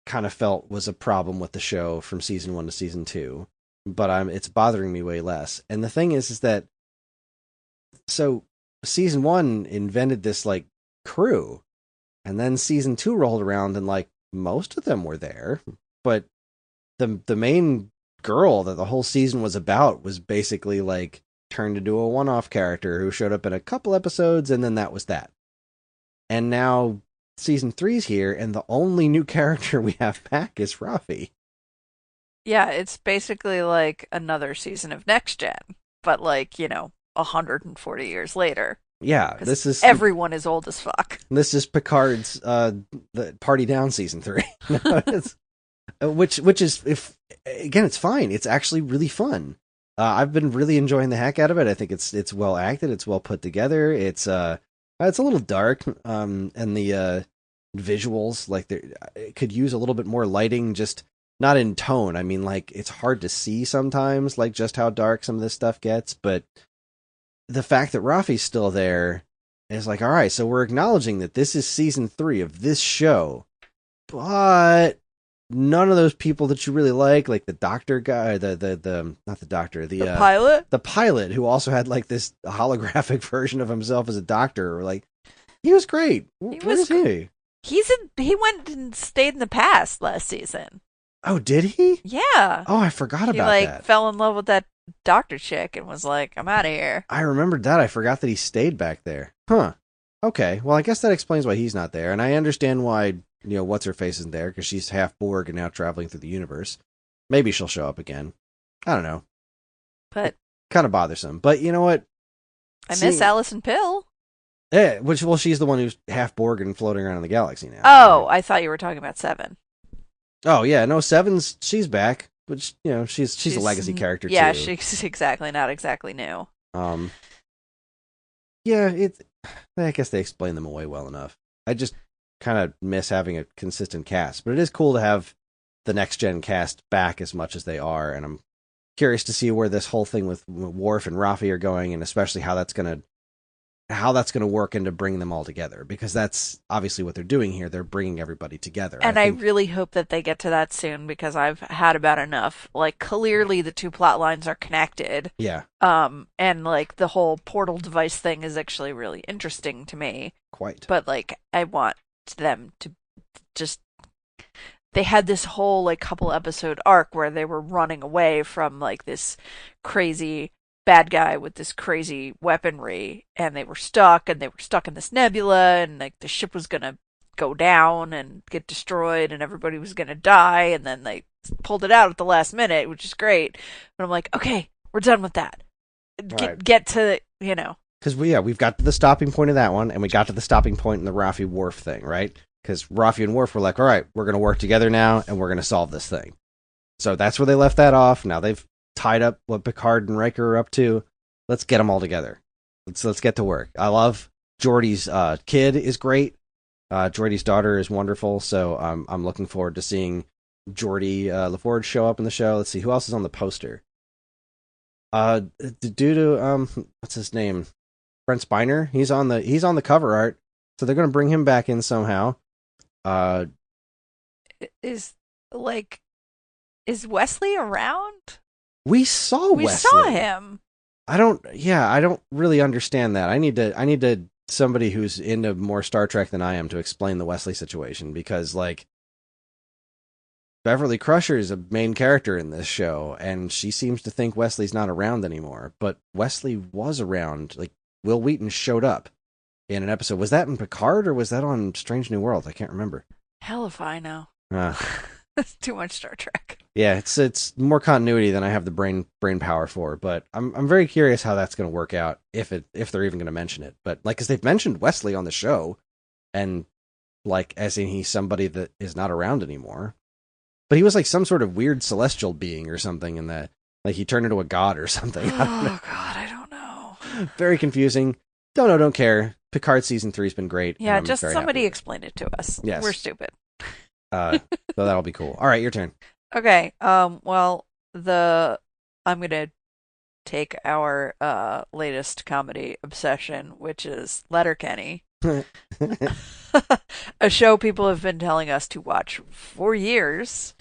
[SPEAKER 2] kind of felt was a problem with the show from season 1 to season 2, but it's bothering me way less. And the thing is that so season 1 invented this like crew, and then season 2 rolled around and like most of them were there, but the main girl that the whole season was about was basically like turned into a one-off character who showed up in a couple episodes, and then that was that. And now season 3's here, and the only new character we have back is Rafi.
[SPEAKER 3] Yeah, it's basically like another season of Next Gen, but like, 140 years later.
[SPEAKER 2] Yeah,
[SPEAKER 3] 'Cause
[SPEAKER 2] this is
[SPEAKER 3] everyone is old as fuck.
[SPEAKER 2] this is Picard's the Party Down season 3. Which is, if again, it's fine. It's actually really fun. I've been really enjoying the heck out of it. I think it's well acted, it's well put together. It's a little dark, and the visuals, like, it could use a little bit more lighting, just not in tone. I mean, like, it's hard to see sometimes, like, just how dark some of this stuff gets, but the fact that Rafi's still there is like, all right, so we're acknowledging that this is season 3 of this show, but none of those people that you really like the doctor guy, the not the doctor, the
[SPEAKER 3] pilot?
[SPEAKER 2] The pilot, who also had like this holographic version of himself as a doctor, or like, he was great. Where's he?
[SPEAKER 3] He went and stayed in the past last season.
[SPEAKER 2] Oh, did he?
[SPEAKER 3] Yeah.
[SPEAKER 2] Oh, I forgot about
[SPEAKER 3] He
[SPEAKER 2] that.
[SPEAKER 3] fell in love with that doctor chick and was like, I'm out of here.
[SPEAKER 2] I remembered that. I forgot that he stayed back there. Huh. Okay. Well, I guess that explains why he's not there, and I understand why, what's her face isn't there, because she's half Borg and now traveling through the universe. Maybe she'll show up again. I don't know.
[SPEAKER 3] But
[SPEAKER 2] kind of bothersome. But you know what?
[SPEAKER 3] I miss Alison Pill.
[SPEAKER 2] Yeah, she's the one who's half Borg and floating around in the galaxy now.
[SPEAKER 3] Oh, I thought you were talking about Seven.
[SPEAKER 2] Oh yeah, no, she's back, which she's a legacy character too.
[SPEAKER 3] Yeah, she's not exactly new.
[SPEAKER 2] Yeah, I guess they explain them away well enough. I just kind of miss having a consistent cast, but it is cool to have the next gen cast back as much as they are, and I'm curious to see where this whole thing with Worf and Rafi are going, and especially how that's gonna work into bringing them all together, because that's obviously what they're doing here. They're bringing everybody together.
[SPEAKER 3] And I really hope that they get to that soon, because I've had about enough. Like, clearly the two plot lines are connected.
[SPEAKER 2] Yeah.
[SPEAKER 3] And like the whole portal device thing is actually really interesting to me.
[SPEAKER 2] Quite.
[SPEAKER 3] But like, I want them to just, they had this whole like couple episode arc where they were running away from like this crazy bad guy with this crazy weaponry, and they were stuck in this nebula, and like the ship was gonna go down and get destroyed, and everybody was gonna die, and then they pulled it out at the last minute, which is great. But I'm like, okay, we're done with that. Get to,
[SPEAKER 2] because we've got to the stopping point of that one, and we got to the stopping point in the Rafi Worf thing, right? Because Rafi and Worf were like, all right, we're gonna work together now, and we're gonna solve this thing. So that's where they left that off. Now they've tied up what Picard and Riker are up to. Let's get them all together. Let's get to work. I love Geordi's kid is great. Geordi's daughter is wonderful. So I'm looking forward to seeing Geordi LaForge show up in the show. Let's see who else is on the poster. Due to what's his name? Brent Spiner. He's on the cover art. So they're gonna bring him back in somehow.
[SPEAKER 3] Is Wesley around?
[SPEAKER 2] We saw
[SPEAKER 3] him.
[SPEAKER 2] I don't really understand that. I need to somebody who's into more Star Trek than I am to explain the Wesley situation, because like Beverly Crusher is a main character in this show, and she seems to think Wesley's not around anymore, but Wesley was around. Like, Will Wheaton showed up in an episode. Was that in Picard or was that on Strange New Worlds? I can't remember.
[SPEAKER 3] Hell if I know. That's too much Star Trek.
[SPEAKER 2] Yeah, it's more continuity than I have the brain power for, but I'm very curious how that's going to work out, if they're even going to mention it. But like, 'cause they've mentioned Wesley on the show, and like, as in he's somebody that is not around anymore. But he was like some sort of weird celestial being or something, in that, like, he turned into a god or something.
[SPEAKER 3] Oh God, I don't know.
[SPEAKER 2] Very confusing. Don't care. Picard season 3's been great.
[SPEAKER 3] Yeah, just somebody explain it to us.
[SPEAKER 2] Yes.
[SPEAKER 3] We're stupid.
[SPEAKER 2] So that'll be cool. All right, your turn.
[SPEAKER 3] Okay. Well, I'm gonna take our latest comedy obsession, which is Letterkenny, A show people have been telling us to watch for years,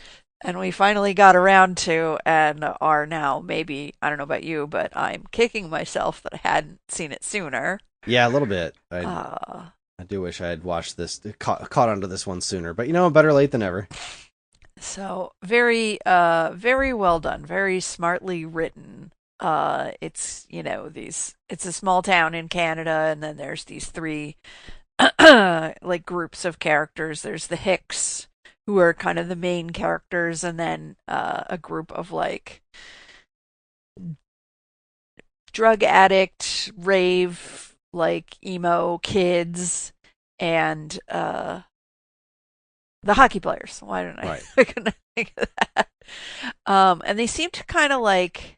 [SPEAKER 3] and we finally got around to, and are now maybe, I don't know about you, but I'm kicking myself that I hadn't seen it sooner.
[SPEAKER 2] Yeah, a little bit.
[SPEAKER 3] Uh,
[SPEAKER 2] I do wish I had watched this, caught onto this one sooner, but better late than never.
[SPEAKER 3] so very well done, very smartly written. It's it's a small town in Canada, and then there's these three like groups of characters. There's the Hicks, who are kind of the main characters, and then a group of like drug addict, rave, like emo kids, and the hockey players. Why don't I?
[SPEAKER 2] Right.
[SPEAKER 3] I couldn't think of that. And they seem to kind of like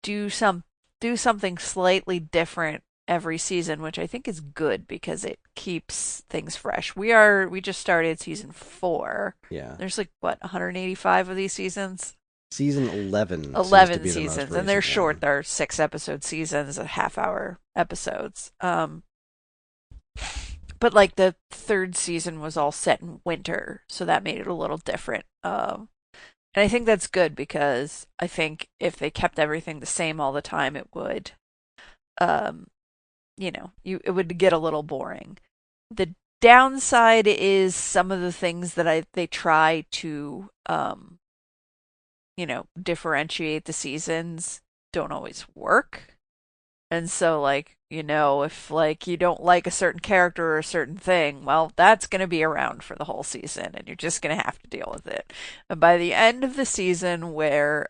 [SPEAKER 3] do something slightly different every season, which I think is good because it keeps things fresh. We just started season 4.
[SPEAKER 2] Yeah.
[SPEAKER 3] There's like what 185 of these seasons.
[SPEAKER 2] Season 11.
[SPEAKER 3] 11 seasons, and they're short. They're 6-episode seasons, half-hour episodes. But like the third season was all set in winter, so that made it a little different. And I think that's good because I think if they kept everything the same all the time, it would, it would get a little boring. The downside is some of the things that they try to, differentiate the seasons don't always work. And so, like, if like you don't like a certain character or a certain thing, well, that's going to be around for the whole season, and you're just going to have to deal with it. And by the end of the season, where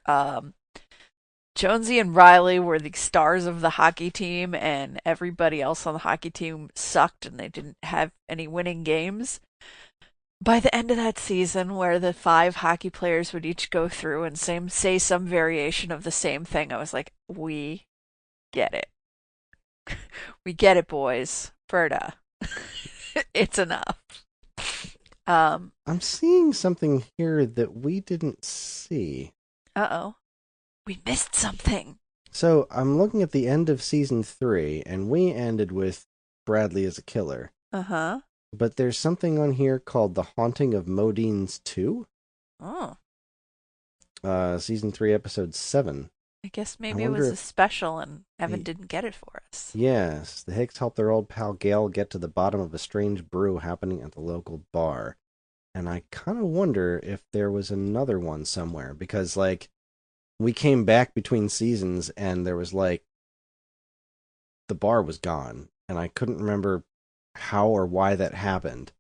[SPEAKER 3] Jonesy and Riley were the stars of the hockey team, and everybody else on the hockey team sucked, and they didn't have any winning games. By the end of that season, where the 5 hockey players would each go through and say some variation of the same thing, I was like, we get it. We get it, boys. Berta. It's enough.
[SPEAKER 2] I'm seeing something here that we didn't see.
[SPEAKER 3] Uh-oh. We missed something.
[SPEAKER 2] So I'm looking at the end of season 3, and we ended with Bradley as a killer.
[SPEAKER 3] Uh-huh.
[SPEAKER 2] But there's something on here called The Haunting of Modine's 2.
[SPEAKER 3] Oh.
[SPEAKER 2] Season 3, episode 7.
[SPEAKER 3] I guess maybe it was a special and Evan didn't get it for us.
[SPEAKER 2] Yes, the Hicks helped their old pal Gail get to the bottom of a strange brew happening at the local bar. And I kind of wonder if there was another one somewhere, because, like, we came back between seasons and there was, like, the bar was gone, and I couldn't remember how or why that happened.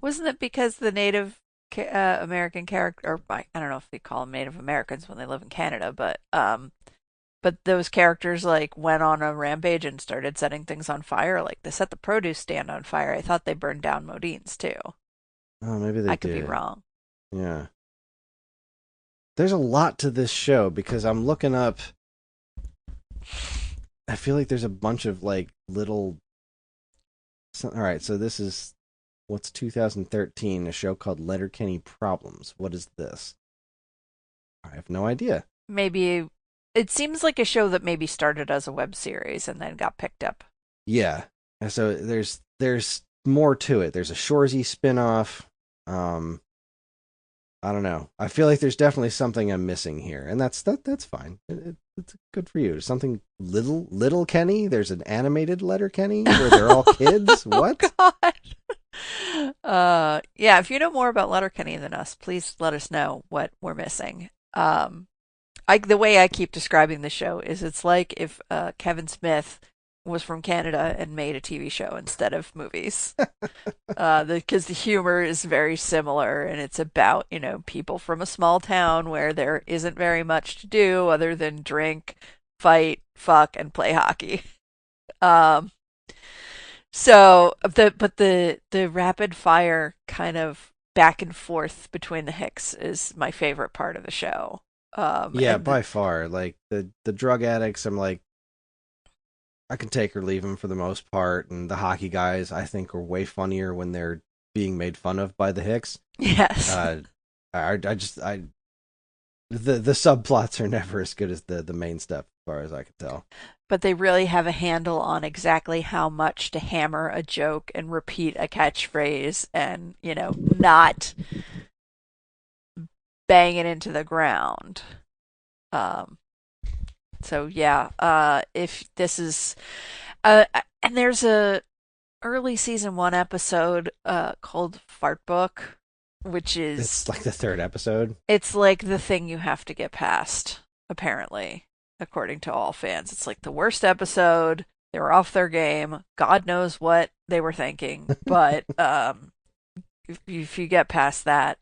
[SPEAKER 3] Wasn't it because the Native American character, or I don't know if they call them Native Americans when they live in Canada, but those characters like went on a rampage and started setting things on fire. Like they set the produce stand on fire. I thought they burned down Modine's too.
[SPEAKER 2] Oh, maybe they did.
[SPEAKER 3] I could be wrong.
[SPEAKER 2] Yeah. There's a lot to this show because I'm looking up. I feel like there's a bunch of like little. All right, so this is what's 2013, a show called Letterkenny Problems. What is this? I have no idea.
[SPEAKER 3] Maybe it seems like a show that maybe started as a web series and then got picked up.
[SPEAKER 2] Yeah. So there's more to it. There's a Shoresy spinoff. I don't know. I feel like there's definitely something I'm missing here, and that's fine. It's good for you. Something little Kenny. There's an animated Letterkenny where they're all kids. What?
[SPEAKER 3] Oh, God. Yeah. If you know more about Letterkenny than us, please let us know what we're missing. The way I keep describing the show is it's like if Kevin Smith was from Canada and made a TV show instead of movies. Because the humor is very similar, and it's about, people from a small town where there isn't very much to do other than drink, fight, fuck, and play hockey. So the rapid fire kind of back and forth between the Hicks is my favorite part of the show.
[SPEAKER 2] Yeah, by far. Like the drug addicts, I'm like, I can take or leave them for the most part, and the hockey guys I think are way funnier when they're being made fun of by the Hicks.
[SPEAKER 3] Yes.
[SPEAKER 2] The subplots are never as good as the main stuff, as far as I can tell.
[SPEAKER 3] but they really have a handle on exactly how much to hammer a joke and repeat a catchphrase and, not bang it into the ground. Um, so yeah, if this is, and there's a early season 1 episode called Fart Book, which is
[SPEAKER 2] It's like the 3rd episode.
[SPEAKER 3] it's like the thing you have to get past, apparently, according to all fans. It's like the worst episode. They were off their game. God knows what they were thinking, but if you get past that,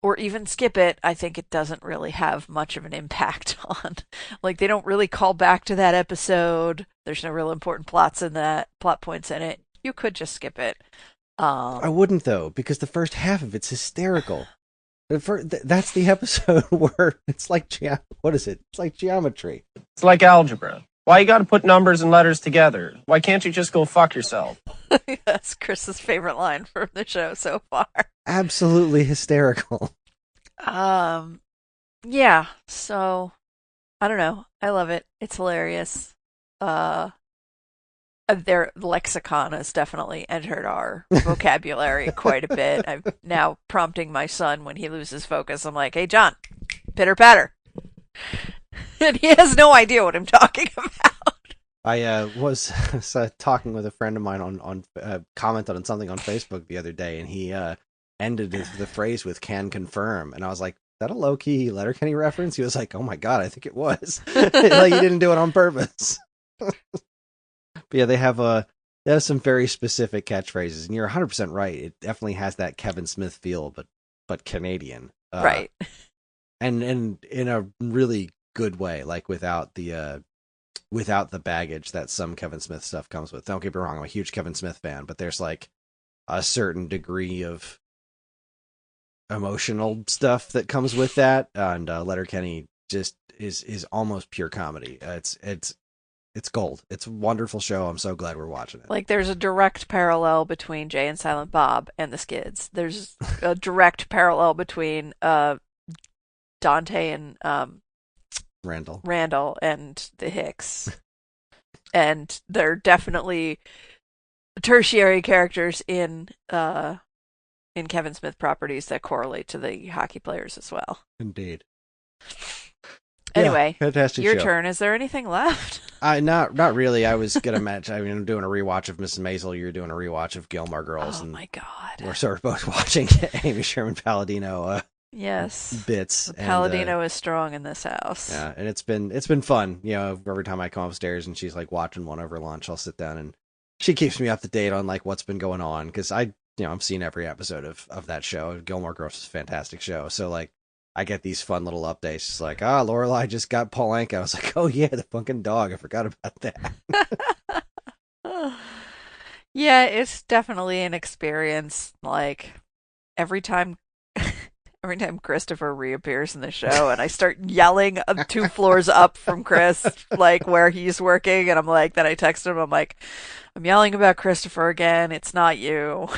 [SPEAKER 3] or even skip it, I think it doesn't really have much of an impact on. Like, they don't really call back to that episode. There's no real important plot points in it. You could just skip it.
[SPEAKER 2] I wouldn't, though, because the first half of it's hysterical. That's the episode where it's like, what is it? It's like geometry.
[SPEAKER 4] It's like algebra. Why you gotta put numbers and letters together? Why can't you just go fuck yourself?
[SPEAKER 3] That's Chris's favorite line from the show so far.
[SPEAKER 2] Absolutely hysterical.
[SPEAKER 3] Yeah, so I don't know. I love it. It's hilarious. Their lexicon has definitely entered our vocabulary quite a bit. I'm now prompting my son when he loses focus. I'm like, "Hey, John, pitter patter," and he has no idea what I'm talking about.
[SPEAKER 2] I was talking with a friend of mine on commented on something on Facebook the other day, and he ended the phrase with "can confirm," and I was like, "Is that a low key Letterkenny reference?" He was like, "Oh my god, I think it was." Like he didn't do it on purpose. But yeah, they have some very specific catchphrases, and you're 100% right. It definitely has that Kevin Smith feel, but Canadian,
[SPEAKER 3] Right?
[SPEAKER 2] And in a really good way, like without the baggage that some Kevin Smith stuff comes with. Don't get me wrong, I'm a huge Kevin Smith fan, but there's like a certain degree of emotional stuff that comes with that, and Letterkenny just is almost pure comedy. It's gold. It's a wonderful show. I'm so glad we're watching it.
[SPEAKER 3] Like, there's a direct parallel between Jay and Silent Bob and the Skids. There's a direct parallel between Dante and Randall and the Hicks. And they're definitely tertiary characters in Kevin Smith properties that correlate to the hockey players as well.
[SPEAKER 2] Indeed.
[SPEAKER 3] Anyway,
[SPEAKER 2] yeah, fantastic
[SPEAKER 3] your
[SPEAKER 2] show.
[SPEAKER 3] turn. Is there anything left?
[SPEAKER 2] Not really. I was gonna match. I mean, I'm doing a rewatch of Mrs. Maisel. You're doing a rewatch of Gilmore Girls.
[SPEAKER 3] Oh
[SPEAKER 2] and
[SPEAKER 3] my god!
[SPEAKER 2] We're sort of both watching Amy Sherman Palladino.
[SPEAKER 3] Yes,
[SPEAKER 2] bits.
[SPEAKER 3] Palladino is strong in this house.
[SPEAKER 2] Yeah, and it's been fun. You know, every time I come upstairs and she's like watching one over lunch, I'll sit down and she keeps me up to date on like what's been going on because I've seen every episode of that show. Gilmore Girls is a fantastic show. So like. I get these fun little updates. It's like, Lorelai just got Paul Anka. I was like, oh yeah, the fucking dog. I forgot about that.
[SPEAKER 3] Yeah, it's definitely an experience. Like every time Christopher reappears in the show, and I start yelling 2 floors up from Chris, like where he's working, and I'm like, then I text him. I'm like, I'm yelling about Christopher again. It's not you.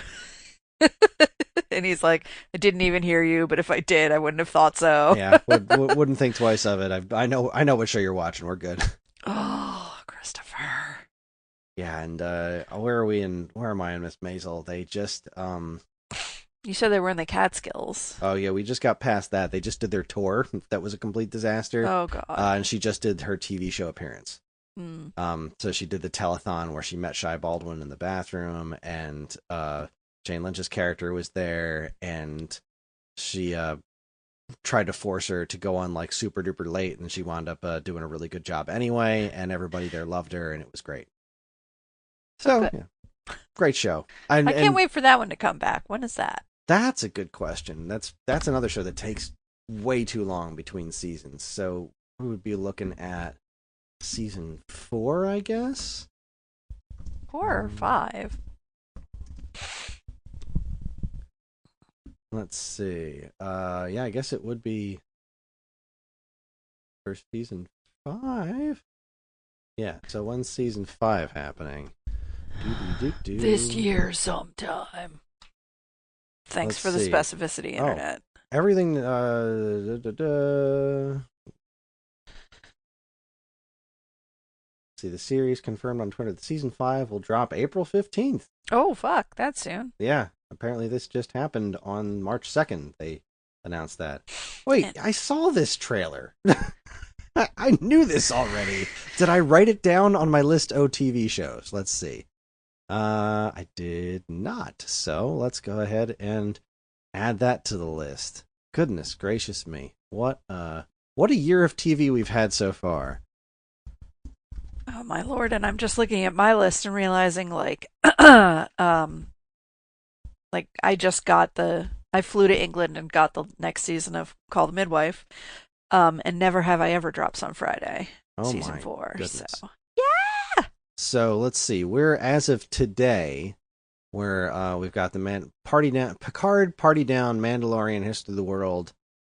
[SPEAKER 3] And he's like, I didn't even hear you, but if I did, I wouldn't have thought so.
[SPEAKER 2] Yeah, wouldn't think twice of it. I know what show you're watching. We're good.
[SPEAKER 3] Oh, Christopher.
[SPEAKER 2] Yeah, and where am I in Miss Maisel? They just
[SPEAKER 3] You said they were in the Catskills.
[SPEAKER 2] Oh yeah, we just got past that. They just did their tour. That was a complete disaster.
[SPEAKER 3] Oh god.
[SPEAKER 2] And she just did her TV show appearance.
[SPEAKER 3] Mm.
[SPEAKER 2] So she did the telethon where she met Shai Baldwin in the bathroom, and Jane Lynch's character was there, and she tried to force her to go on like super duper late, and she wound up doing a really good job anyway, and everybody there loved her, and it was great. So, yeah, great show.
[SPEAKER 3] I can't wait for that one to come back. When is that?
[SPEAKER 2] That's a good question. That's another show that takes way too long between seasons. So we would be looking at season 4, I guess.
[SPEAKER 3] 4 or 5.
[SPEAKER 2] Let's see. Yeah, I guess it would be for season 5. Yeah, so when's season 5 happening?
[SPEAKER 3] This year sometime. Thanks for the specificity, Internet.
[SPEAKER 2] Everything. See, the series confirmed on Twitter that season 5 will drop April 15th.
[SPEAKER 3] Oh, fuck, that's soon.
[SPEAKER 2] Yeah, apparently this just happened on March 2nd. They announced that. Wait, I saw this trailer. I knew this already. Did I write it down on my list of TV shows? Let's see. I did not. So let's go ahead and add that to the list. Goodness gracious me. What a year of TV we've had so far.
[SPEAKER 3] Oh my lord, and I'm just looking at my list and realizing like like I flew to England and got the next season of Call the Midwife. And never have I ever drops on Friday. Season 4.
[SPEAKER 2] Goodness.
[SPEAKER 3] So yeah.
[SPEAKER 2] So let's see. We're as of today, we've got the Picard, Party Down, Mandalorian, History of the World,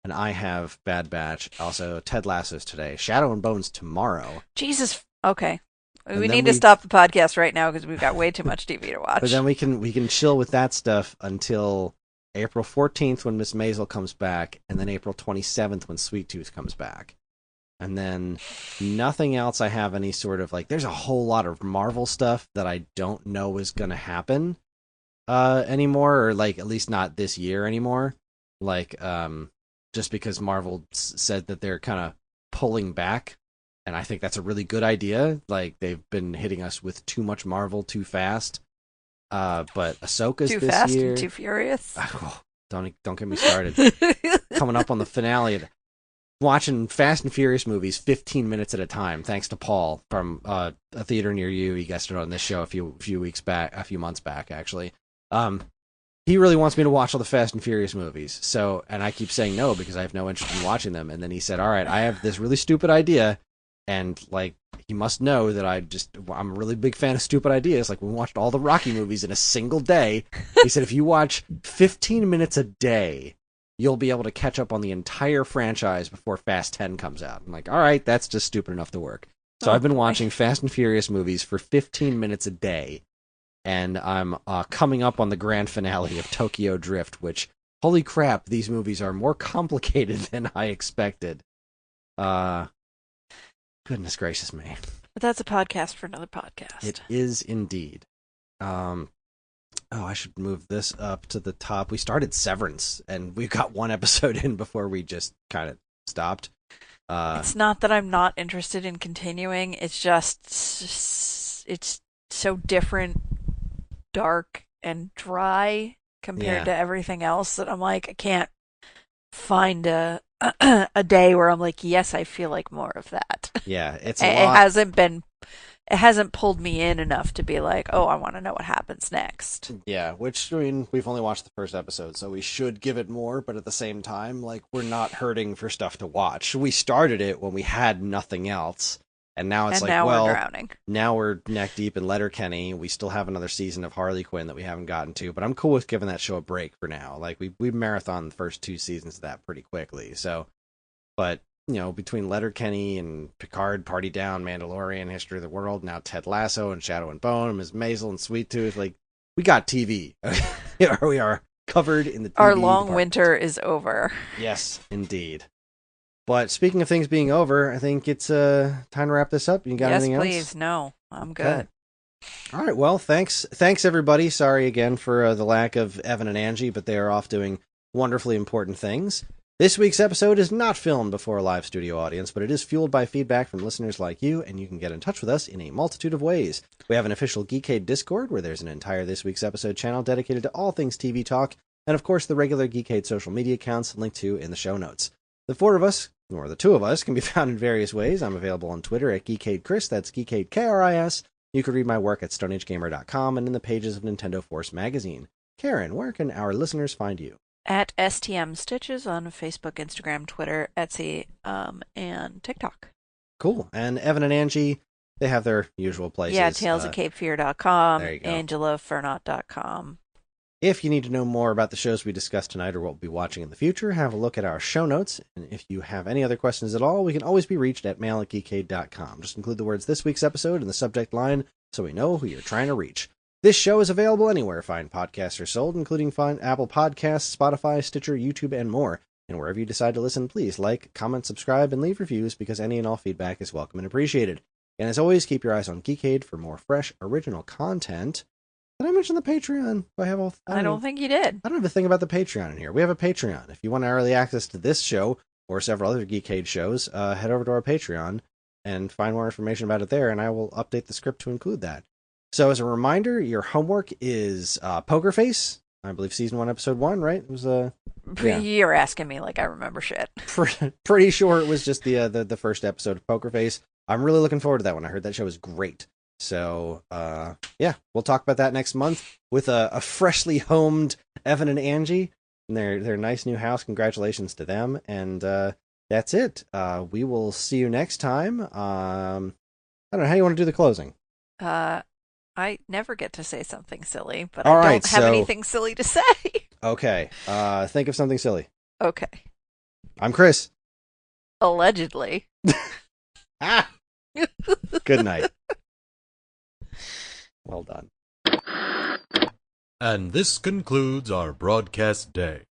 [SPEAKER 2] and I have Bad Batch. Also, Ted Lasso's today. Shadow and Bones tomorrow.
[SPEAKER 3] Jesus. Okay.
[SPEAKER 2] And
[SPEAKER 3] we need to stop the podcast right now because we've got way too much TV to watch.
[SPEAKER 2] But then we can chill with that stuff until April 14th when Miss Maisel comes back, and then April 27th when Sweet Tooth comes back. And then nothing else I have any sort of like, there's a whole lot of Marvel stuff that I don't know is going to happen anymore, or like at least not this year anymore. Like, just because Marvel said that they're kind of pulling back, and I think that's a really good idea. Like, they've been hitting us with too much Marvel too fast. But Ahsoka's
[SPEAKER 3] too
[SPEAKER 2] this
[SPEAKER 3] fast
[SPEAKER 2] year.
[SPEAKER 3] And too furious.
[SPEAKER 2] Don't get me started. Coming up on the finale, watching Fast and Furious movies 15 minutes at a time. Thanks to Paul from a theater near you. He guested on this show a few months back, actually. He really wants me to watch all the Fast and Furious movies. So, and I keep saying no because I have no interest in watching them. And then he said, "All right, I have this really stupid idea." And like, he must know that I'm a really big fan of stupid ideas. Like, we watched all the Rocky movies in a single day. He said, if you watch 15 minutes a day, you'll be able to catch up on the entire franchise before Fast 10 comes out. I'm like, all right, that's just stupid enough to work. So I've been watching Fast and Furious movies for 15 minutes a day. And I'm coming up on the grand finale of Tokyo Drift, which, holy crap, these movies are more complicated than I expected. Goodness gracious me.
[SPEAKER 3] But that's a podcast for another podcast.
[SPEAKER 2] It is indeed. I should move this up to the top. We started Severance, and we got one episode in before we just kind of stopped.
[SPEAKER 3] It's not that I'm not interested in continuing. It's just, it's so different, dark, and dry compared to everything else that I'm like, I can't find a day where I'm like, yes, I feel like more of that.
[SPEAKER 2] Yeah, it
[SPEAKER 3] hasn't pulled me in enough to be like, oh, I want to know what happens next.
[SPEAKER 2] Yeah, which, I mean, we've only watched the first episode, so we should give it more, but at the same time, like, we're not hurting for stuff to watch. We started it when we had nothing else, and now it's
[SPEAKER 3] we're drowning.
[SPEAKER 2] Now we're neck deep in Letterkenny. We still have another season of Harley Quinn that we haven't gotten to, but I'm cool with giving that show a break for now. Like, we marathoned the first 2 seasons of that pretty quickly, so, but, you know, between Letterkenny and Picard, Party Down, Mandalorian, History of the World, now Ted Lasso and Shadow and Bone, Ms. Maisel and Sweet Tooth, like, we got TV. We are covered in the TV
[SPEAKER 3] Our long
[SPEAKER 2] department.
[SPEAKER 3] winter is over.
[SPEAKER 2] Yes, indeed. But speaking of things being over, I think it's time to wrap this up. You got anything else?
[SPEAKER 3] Yes, please. No, I'm good.
[SPEAKER 2] All right, well, thanks everybody. Sorry again for the lack of Evan and Angie, but they are off doing wonderfully important things. This week's episode is not filmed before a live studio audience, but it is fueled by feedback from listeners like you, and you can get in touch with us in a multitude of ways. We have an official Geekade Discord, where there's an entire This Week's Episode channel dedicated to all things TV talk, and of course the regular Geekade social media accounts linked to in the show notes. The 4 of us, or the 2 of us, can be found in various ways. I'm available on Twitter at GeekadeKris, that's Geekade Kris. You can read my work at StoneAgeGamer.com and in the pages of Nintendo Force magazine. Karen, where can our listeners find you?
[SPEAKER 3] At STM Stitches on Facebook, Instagram, Twitter, Etsy, and TikTok.
[SPEAKER 2] Cool. And Evan and Angie, they have their usual places.
[SPEAKER 3] Yeah, talesofcapefear.com,
[SPEAKER 2] there you go.
[SPEAKER 3] AngelaFernot.com.
[SPEAKER 2] If you need to know more about the shows we discussed tonight or what we'll be watching in the future, have a look at our show notes. And if you have any other questions at all, we can always be reached at mail@geekade.com. Just include the words "this week's episode" in the subject line so we know who you're trying to reach. This show is available anywhere fine podcasts are sold, including fine Apple Podcasts, Spotify, Stitcher, YouTube, and more. And wherever you decide to listen, please like, comment, subscribe, and leave reviews because any and all feedback is welcome and appreciated. And as always, keep your eyes on Geekade for more fresh, original content. Did I mention the Patreon?
[SPEAKER 3] I don't think you did.
[SPEAKER 2] I don't have a thing about the Patreon in here. We have a Patreon. If you want early access to this show or several other Geekade shows, head over to our Patreon and find more information about it there, and I will update the script to include that. So as a reminder, your homework is Poker Face. I believe season 1, episode 1, right? It was yeah.
[SPEAKER 3] You're asking me like I remember shit.
[SPEAKER 2] Pretty sure it was just the first episode of Poker Face. I'm really looking forward to that one. I heard that show was great. So, yeah, we'll talk about that next month with a freshly homed Evan and Angie in their nice new house. Congratulations to them. And that's it. We will see you next time. I don't know how you want to do the closing.
[SPEAKER 3] I never get to say something silly, but
[SPEAKER 2] All
[SPEAKER 3] I
[SPEAKER 2] right,
[SPEAKER 3] don't have
[SPEAKER 2] so-
[SPEAKER 3] anything silly to say.
[SPEAKER 2] Okay. Think of something silly.
[SPEAKER 3] Okay.
[SPEAKER 2] I'm Kris.
[SPEAKER 3] Allegedly.
[SPEAKER 2] Ah! Good night. Well done.
[SPEAKER 1] And this concludes our broadcast day.